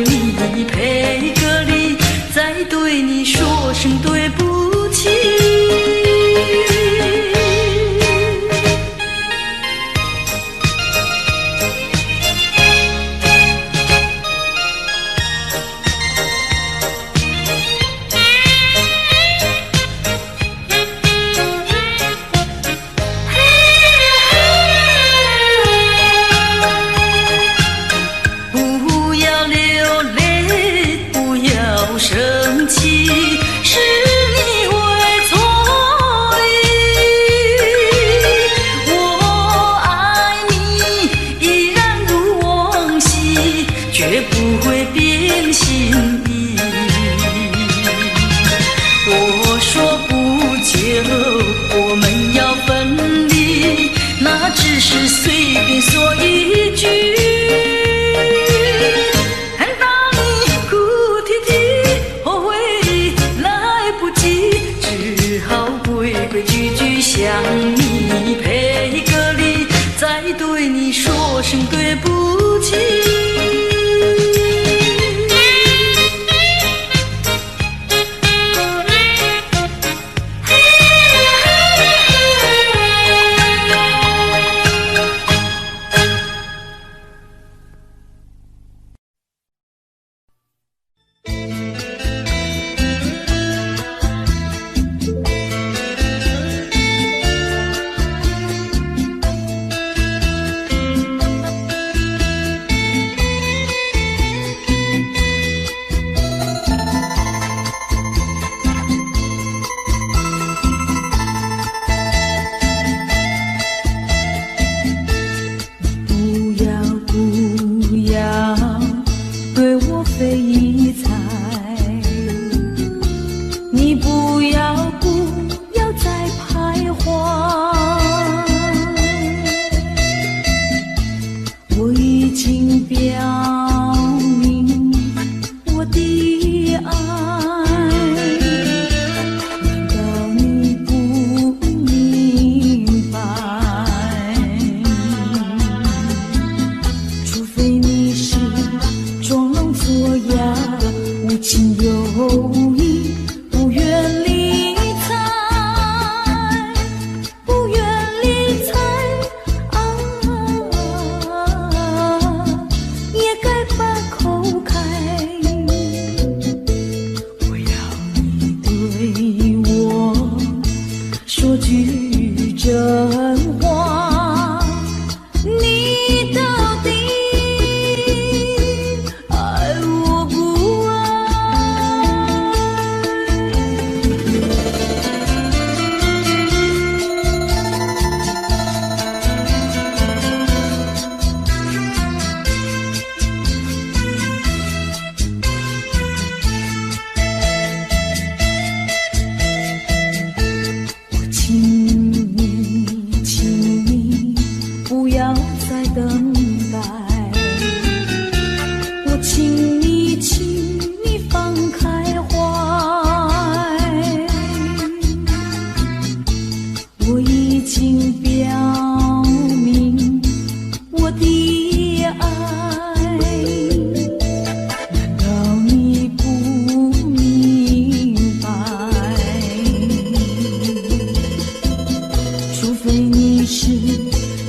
你赔个礼，再对你说声对不起。不要流泪，不要生气，是你会错意。我爱你，依然如往昔，绝不会变心意。我说不久，我们要分离，那只是随便说一句。看到你哭啼啼，后悔来不及，只好规规矩矩向你赔个礼，再对你说声对不起。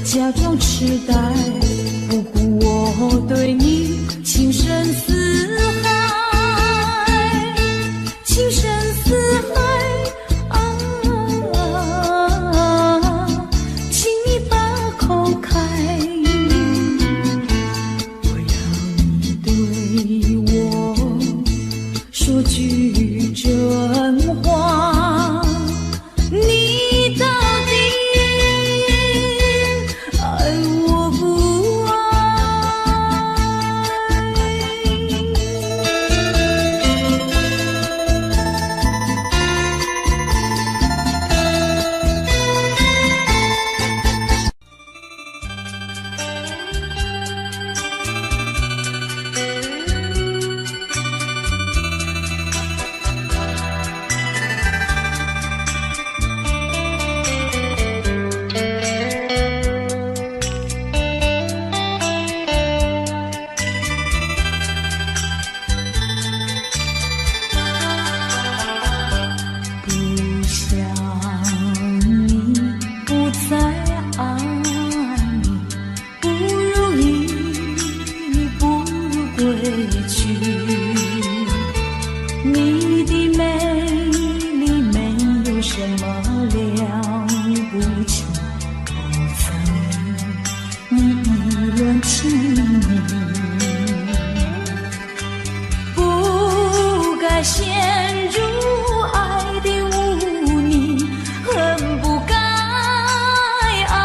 假装痴呆，不顾我对你情深似海，情深似海啊！请你把口开，我要你对我说句真话。你到底爱我不爱？不想你，不再爱你，不如意，不如归去。你的美丽没有什么了不起，我曾你意乱情迷，不该陷入爱的污泥，恨不该爱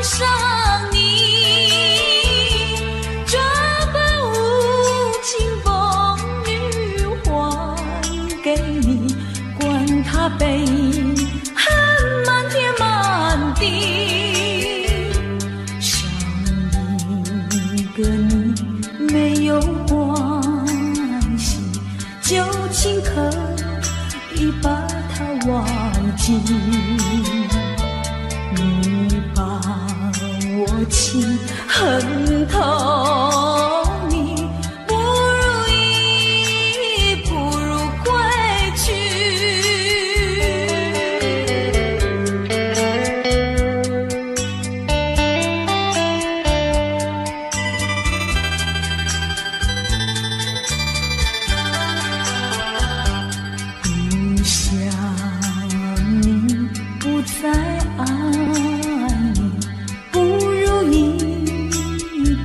上你，这般无情风雨还给你，管他悲恨满天满地，少一个你没有关系，就请可以把它忘记。你把我情恨透，你不如意，不如归去。不想你，不再爱你，不如意，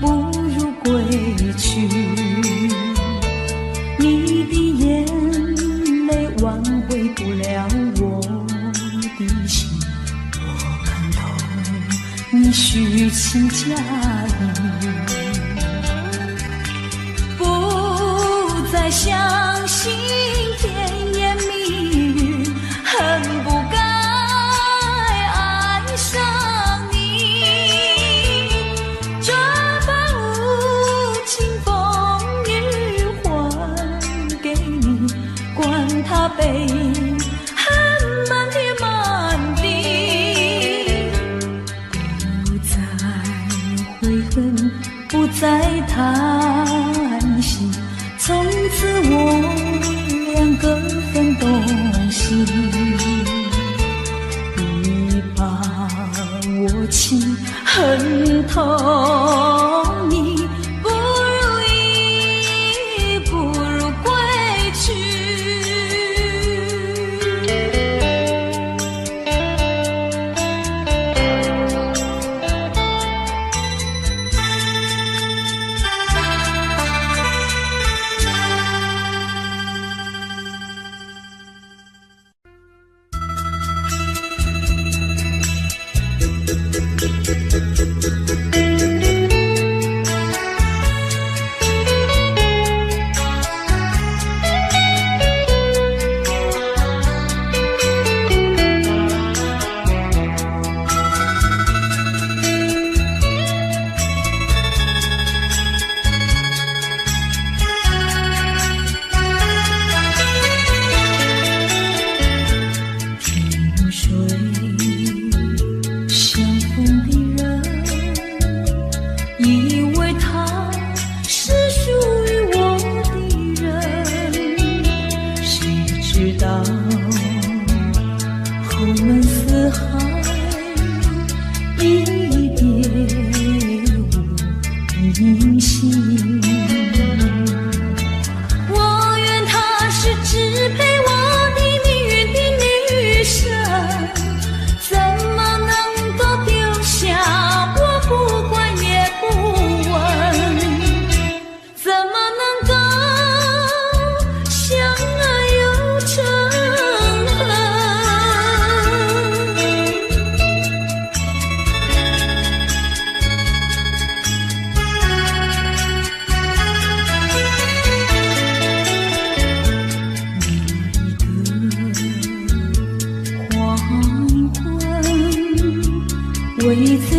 不如归去。你的眼泪挽回不了我的心，我看透你虚情假意，不再相信甜言蜜语，恨不该爱上你，这般无情风雨还给你，管他悲恨满天满地，不再悔恨，不再叹息，从此我俩各分东西。你把我情恨透，你不如意，不如归去。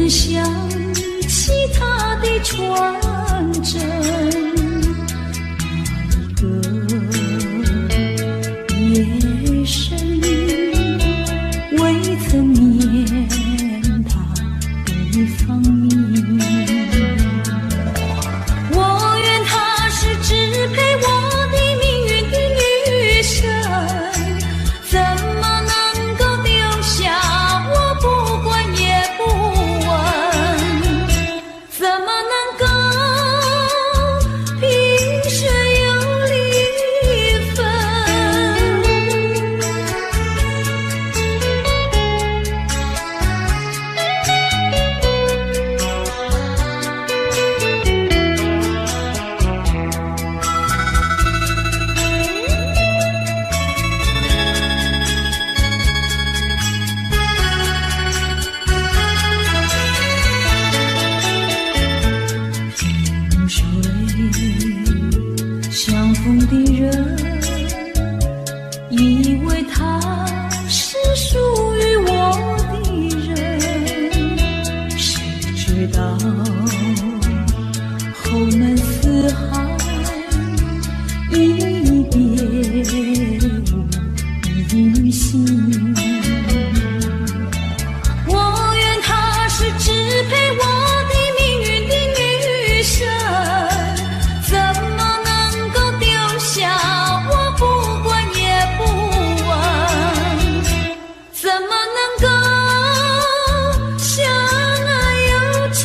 只想起他的传真，那个夜深未曾念他的芳名。我愿她是支配我的命运的女神，怎么能够丢下我不管也不问？怎么能够萍水有离分？相逢的人以为他是属于我的人，谁知道后门四海，一别无音信。我愿她是支配我的命运的女神，怎么能够丢下我不管也不问？怎么能够相爱又憎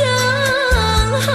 恨？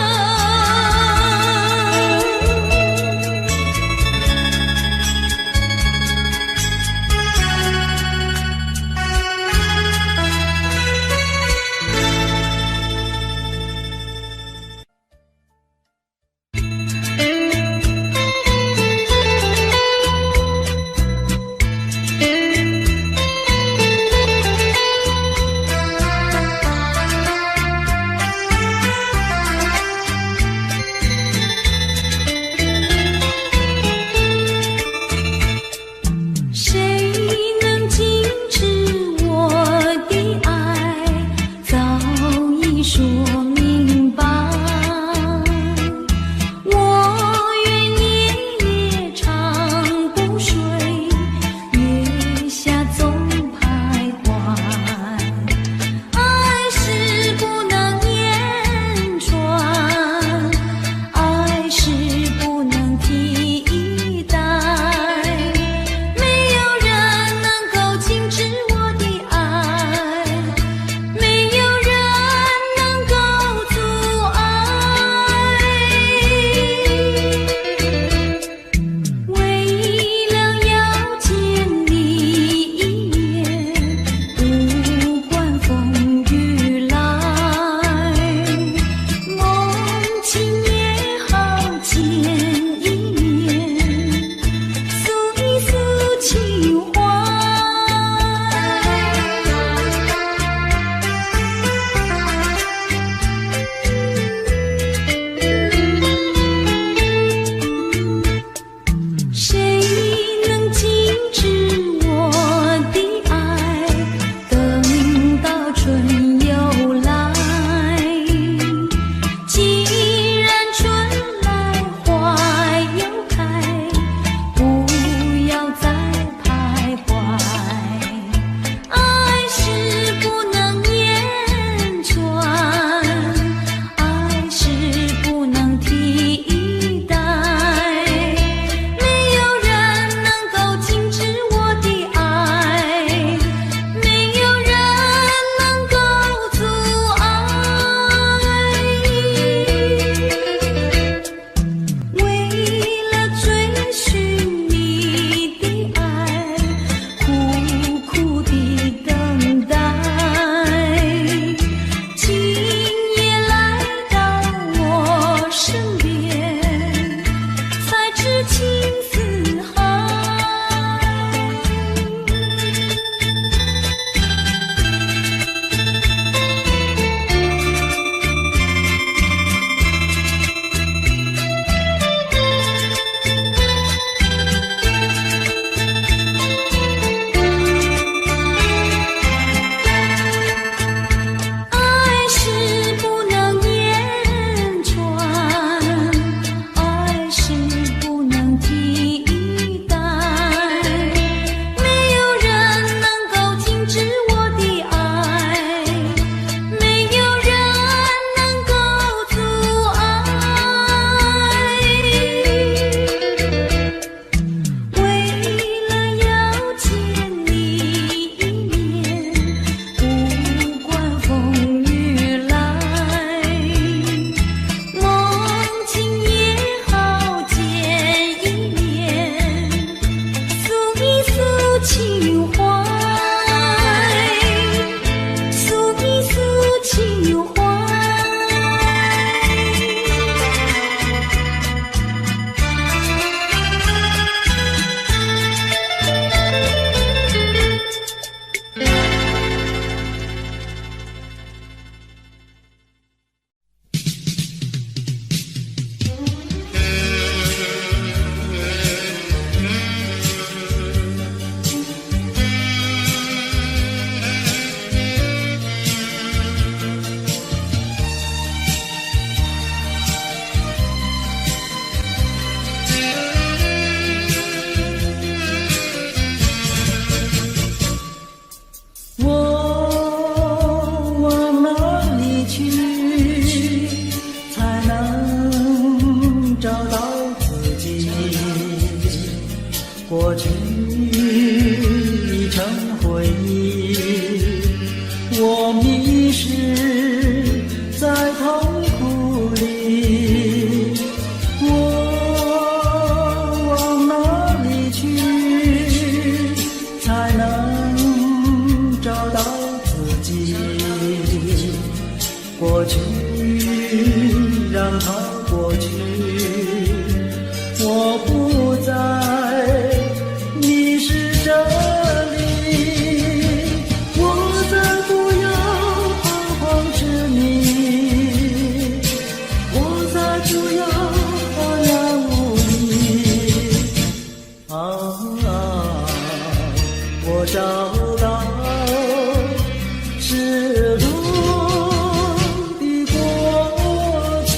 去，让它过去，我不再迷失这里，我再不要彷徨痴迷，我再不要茫然无依。我找到失落的过去。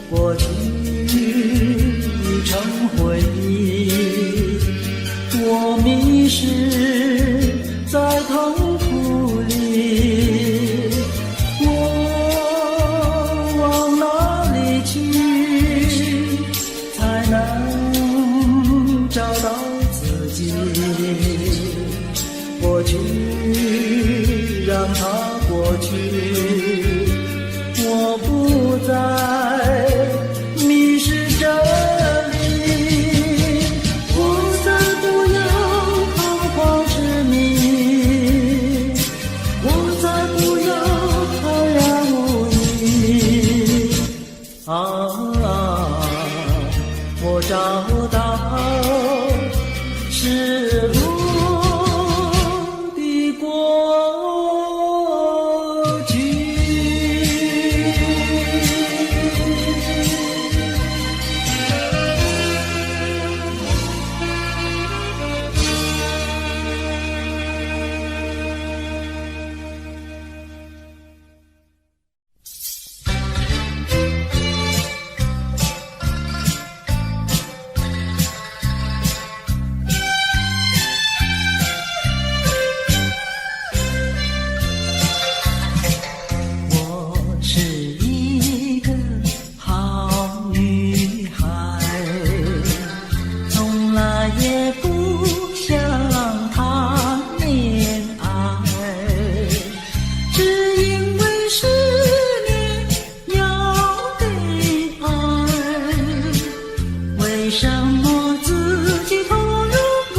过去已成回忆，我迷失在痛苦里，我往哪里去才能找到自己？过去让它过去，我不再迷失这里，我再不要彷徨痴迷，我再不要茫然无依。我找到失落的过去。为什么自己投入不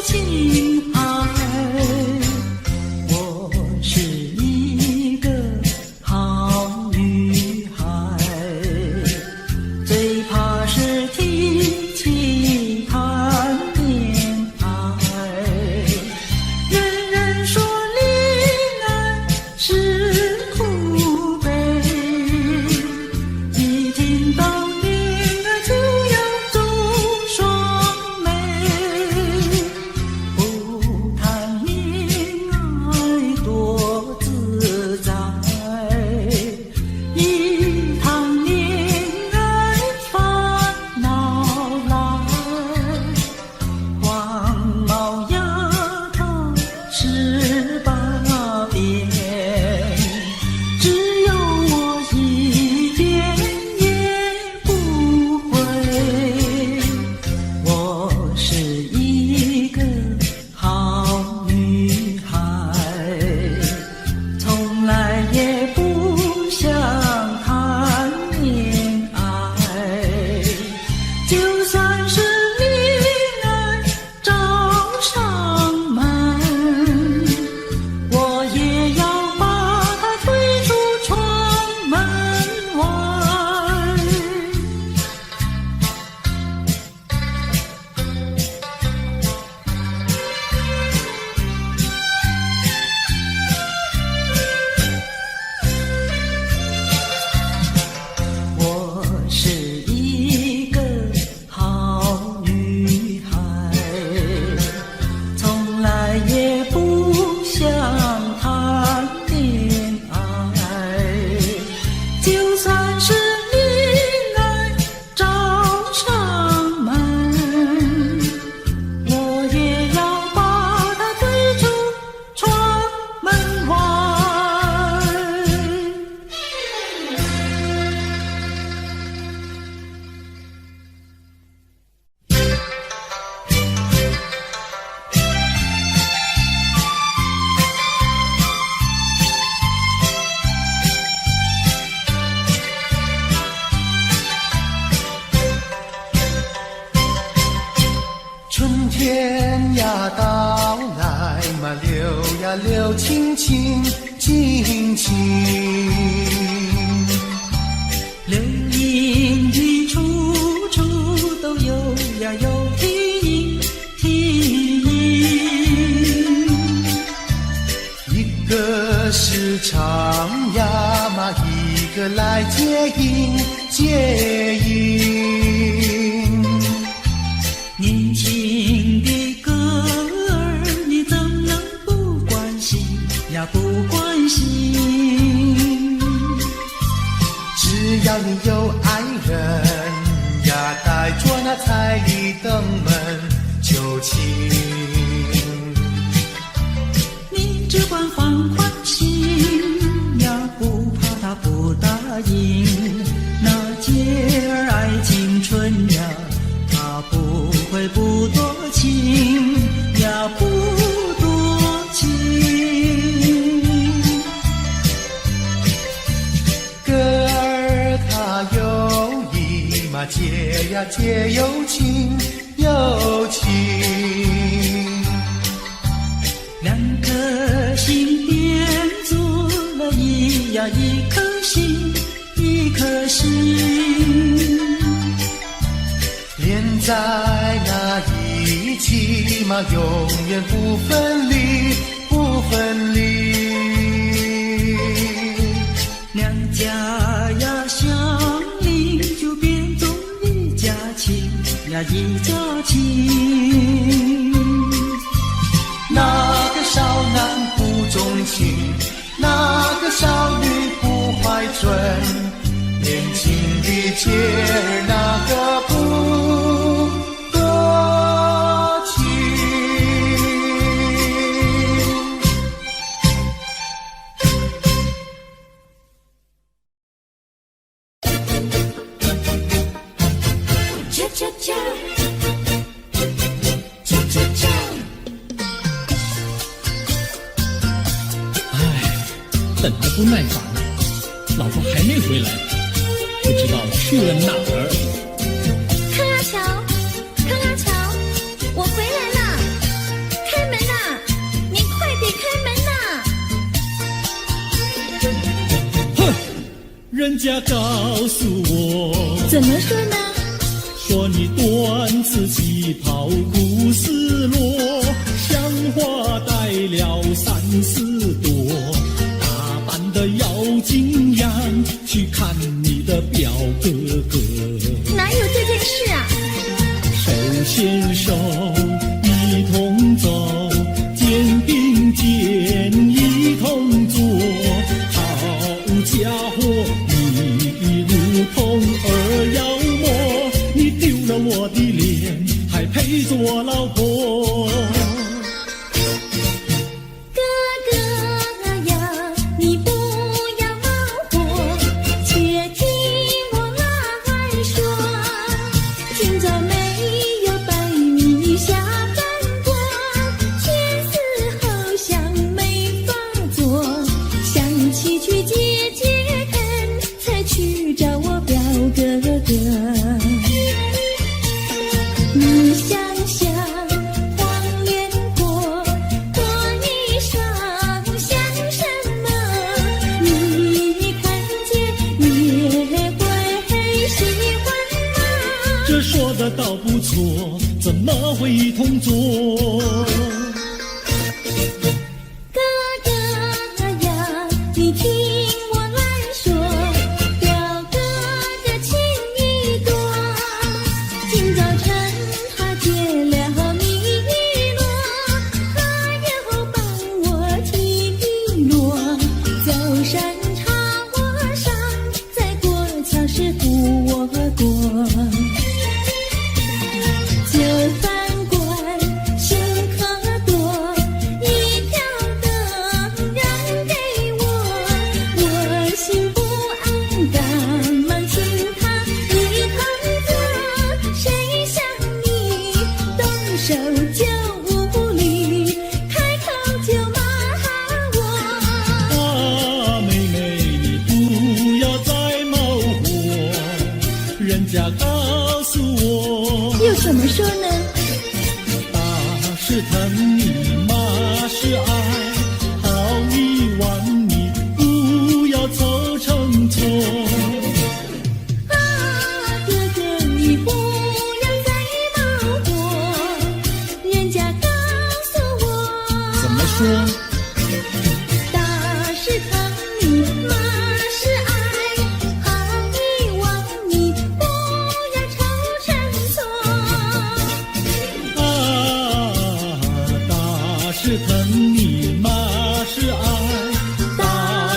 进爱？我是一个好女孩，最怕是提起谈恋爱。人人说恋爱是苦悲，一听到留情情静静，流言语处处都有呀有听一个是唱呀嘛，一个来接应接应。年轻的歌儿，你怎能不关心呀不关心？只要你有爱人呀，带着那彩礼登门求亲。你只管放宽心呀，不怕他不答应。那姐儿爱青春呀，他不会不多情呀，不多情。歌儿它有意嘛，结呀结有情有情。两颗心变做了一颗心，一颗心。连在那一起嘛，永远不分离，不分离。两家呀相邻，就变作一家亲呀一家亲。那个少男不钟情，那个少女不怀春，年轻的姐儿那个不多情。恰恰恰，恰恰恰。等得不耐烦了，老婆还没回来，不知道去了哪儿。康阿乔，康阿乔，我回来了，开门呐！你快点开门呐！哼，人家告诉我，怎么说呢？说你短次旗袍苦丝罗，像花戴了3、4朵。的妖精样去看你的表哥哥，哪有这件事啊？手牵手一同走，肩并肩一同坐。好家伙，你如同儿妖魔，你丢了我的脸，还配做我老婆？你想想黄连果，果衣裳像什么？你看见也会喜欢吗？这说的倒不错，怎么会一同做？哥哥呀，你听我来说，表哥的情意多。今早晨他结了米罗，他又帮我提罗，走山茶我上，再过桥是扶我过。就饭馆请客多，一条灯让给我，我心不安，赶忙请他一同坐。谁想你动手就无理，开口就骂我。啊，妹妹，你不要再冒火，人家告诉我，又怎么说呢？打是疼你，骂是爱，大是疼你，马是爱，好遗忘你，不要愁成错。大是疼你，马是爱，爸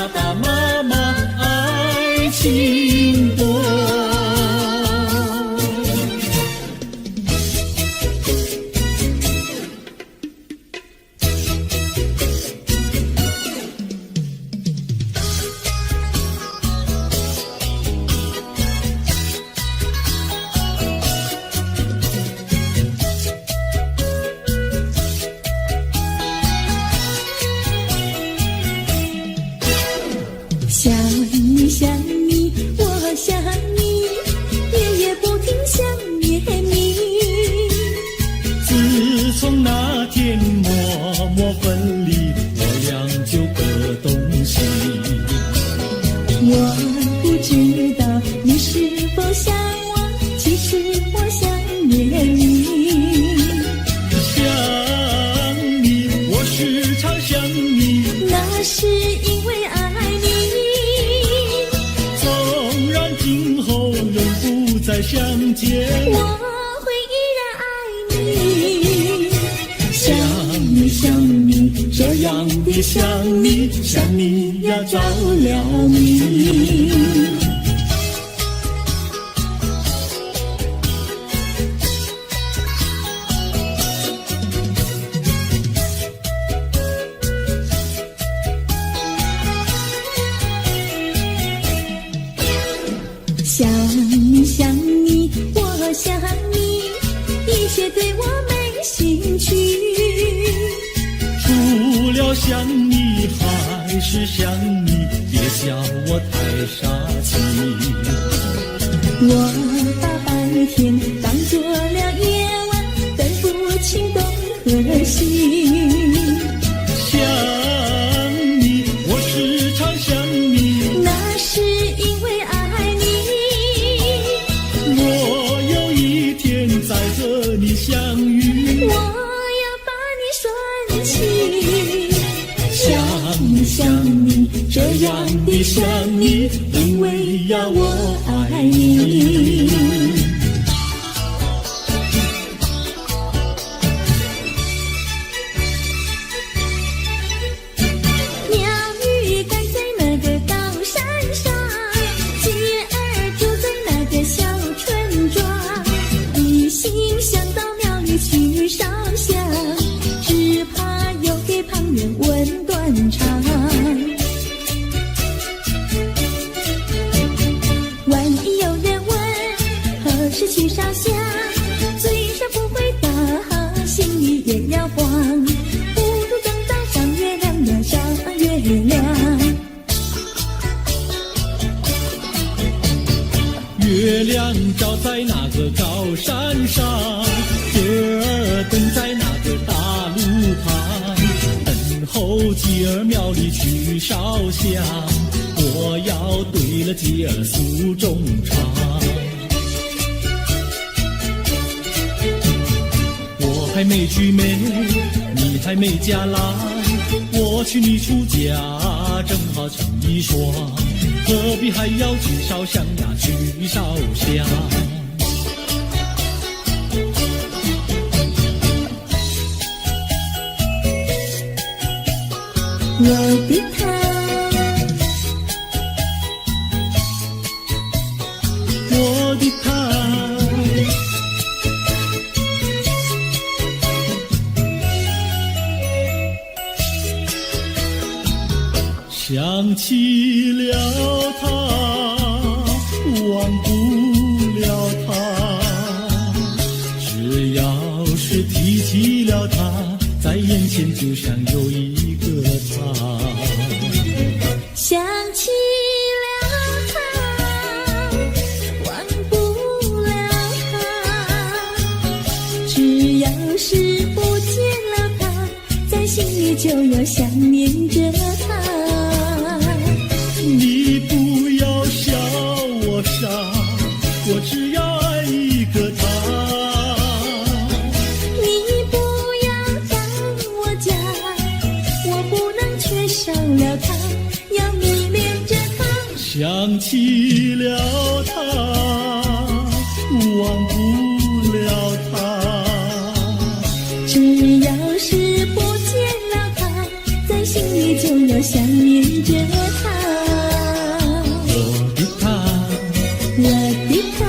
爸妈妈爱情多。想你想你，我想你，夜夜不停想念你。自从那天默默分离，我俩就各东西。我不知道你是否想我，其实我想念你。想你，我时常想你，那是因为爱你。纵然今后永不再相见，我会依然爱你。想你想你，这样的想你，想你呀着了迷。想你想你，我想你，一切对我没兴趣。除了想你还是想你，别笑我太傻气。我把白天当作了夜晚，分不清东和西。想你，我时常想你，那是因为爱你。我有一天载着你相遇，我要把你拴起。想你想你，这样的想你，因为呀我爱你。鸟语赶在那个高山上，鸡儿住在那个小村庄，一心想到庙里去烧香，只怕又给旁人问断肠。万一有人问何时去烧香，嘴上不回答，心里也要慌。不如等到上月亮呀上月亮。月亮照在那个高山上，鸡儿等在那个大路旁，等候鸡儿庙里去烧香，我要对了鸡儿诉衷肠。我还没娶媒，你还没嫁来，我娶你出嫁，正好成一双，何必还要去烧香呀，去烧香。我的他，我的他，想起了他，忘不了他，只要是提起了他，在眼前就像有一个他。想起了他，忘不了他，只要是不见了他，在心里就要想念着他。你不要笑我傻，我只要爱一个他。你不要当我假，我不能娶少了他，要迷恋着他。想起了他，忘不了他。只要是不见了他，在心里就要想念着他。我的他，我的他。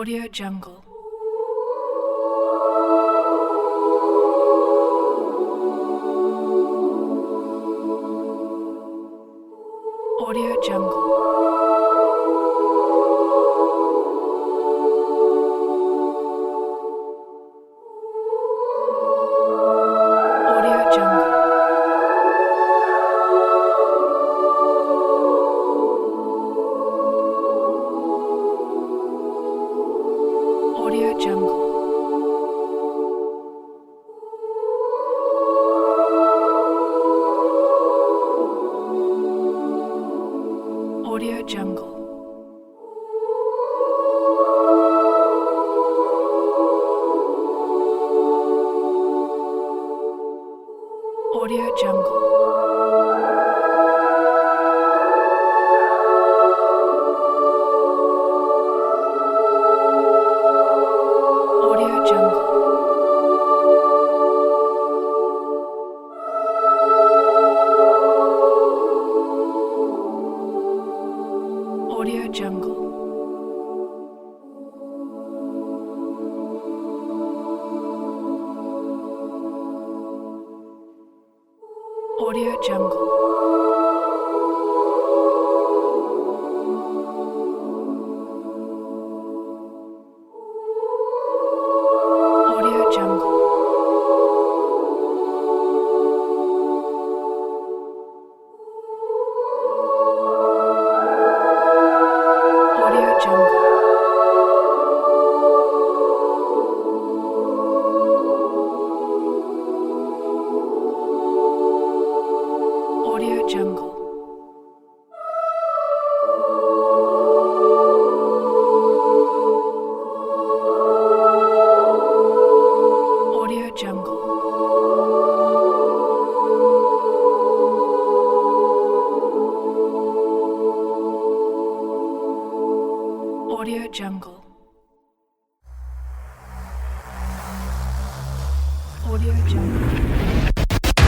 Audio Jungle. Audio Jungle. Audio Jungle. Audio Jungle. Audio Jungle. Audio Jungle. Audio Jungle. Audio Jungle. Audio Jungle. Audio Jungle. Audio Jungle. Audio Audio Jungle.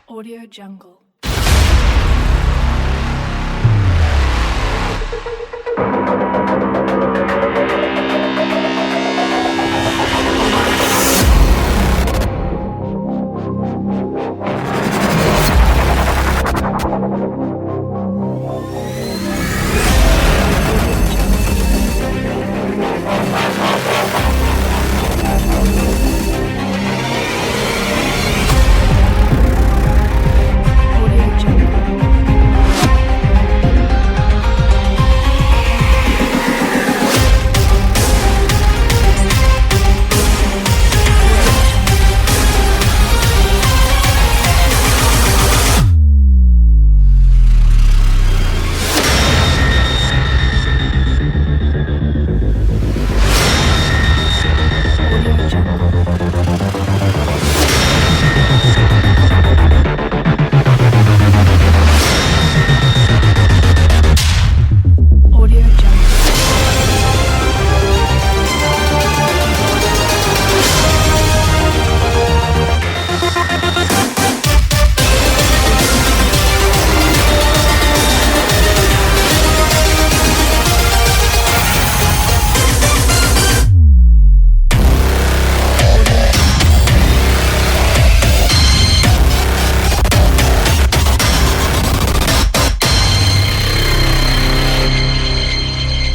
Audio Jungle. Audio Jungle. Audio Jungle. Audio Jungle.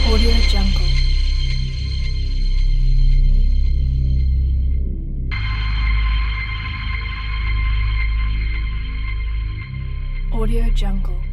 Audio Jungle. Audio Jungle.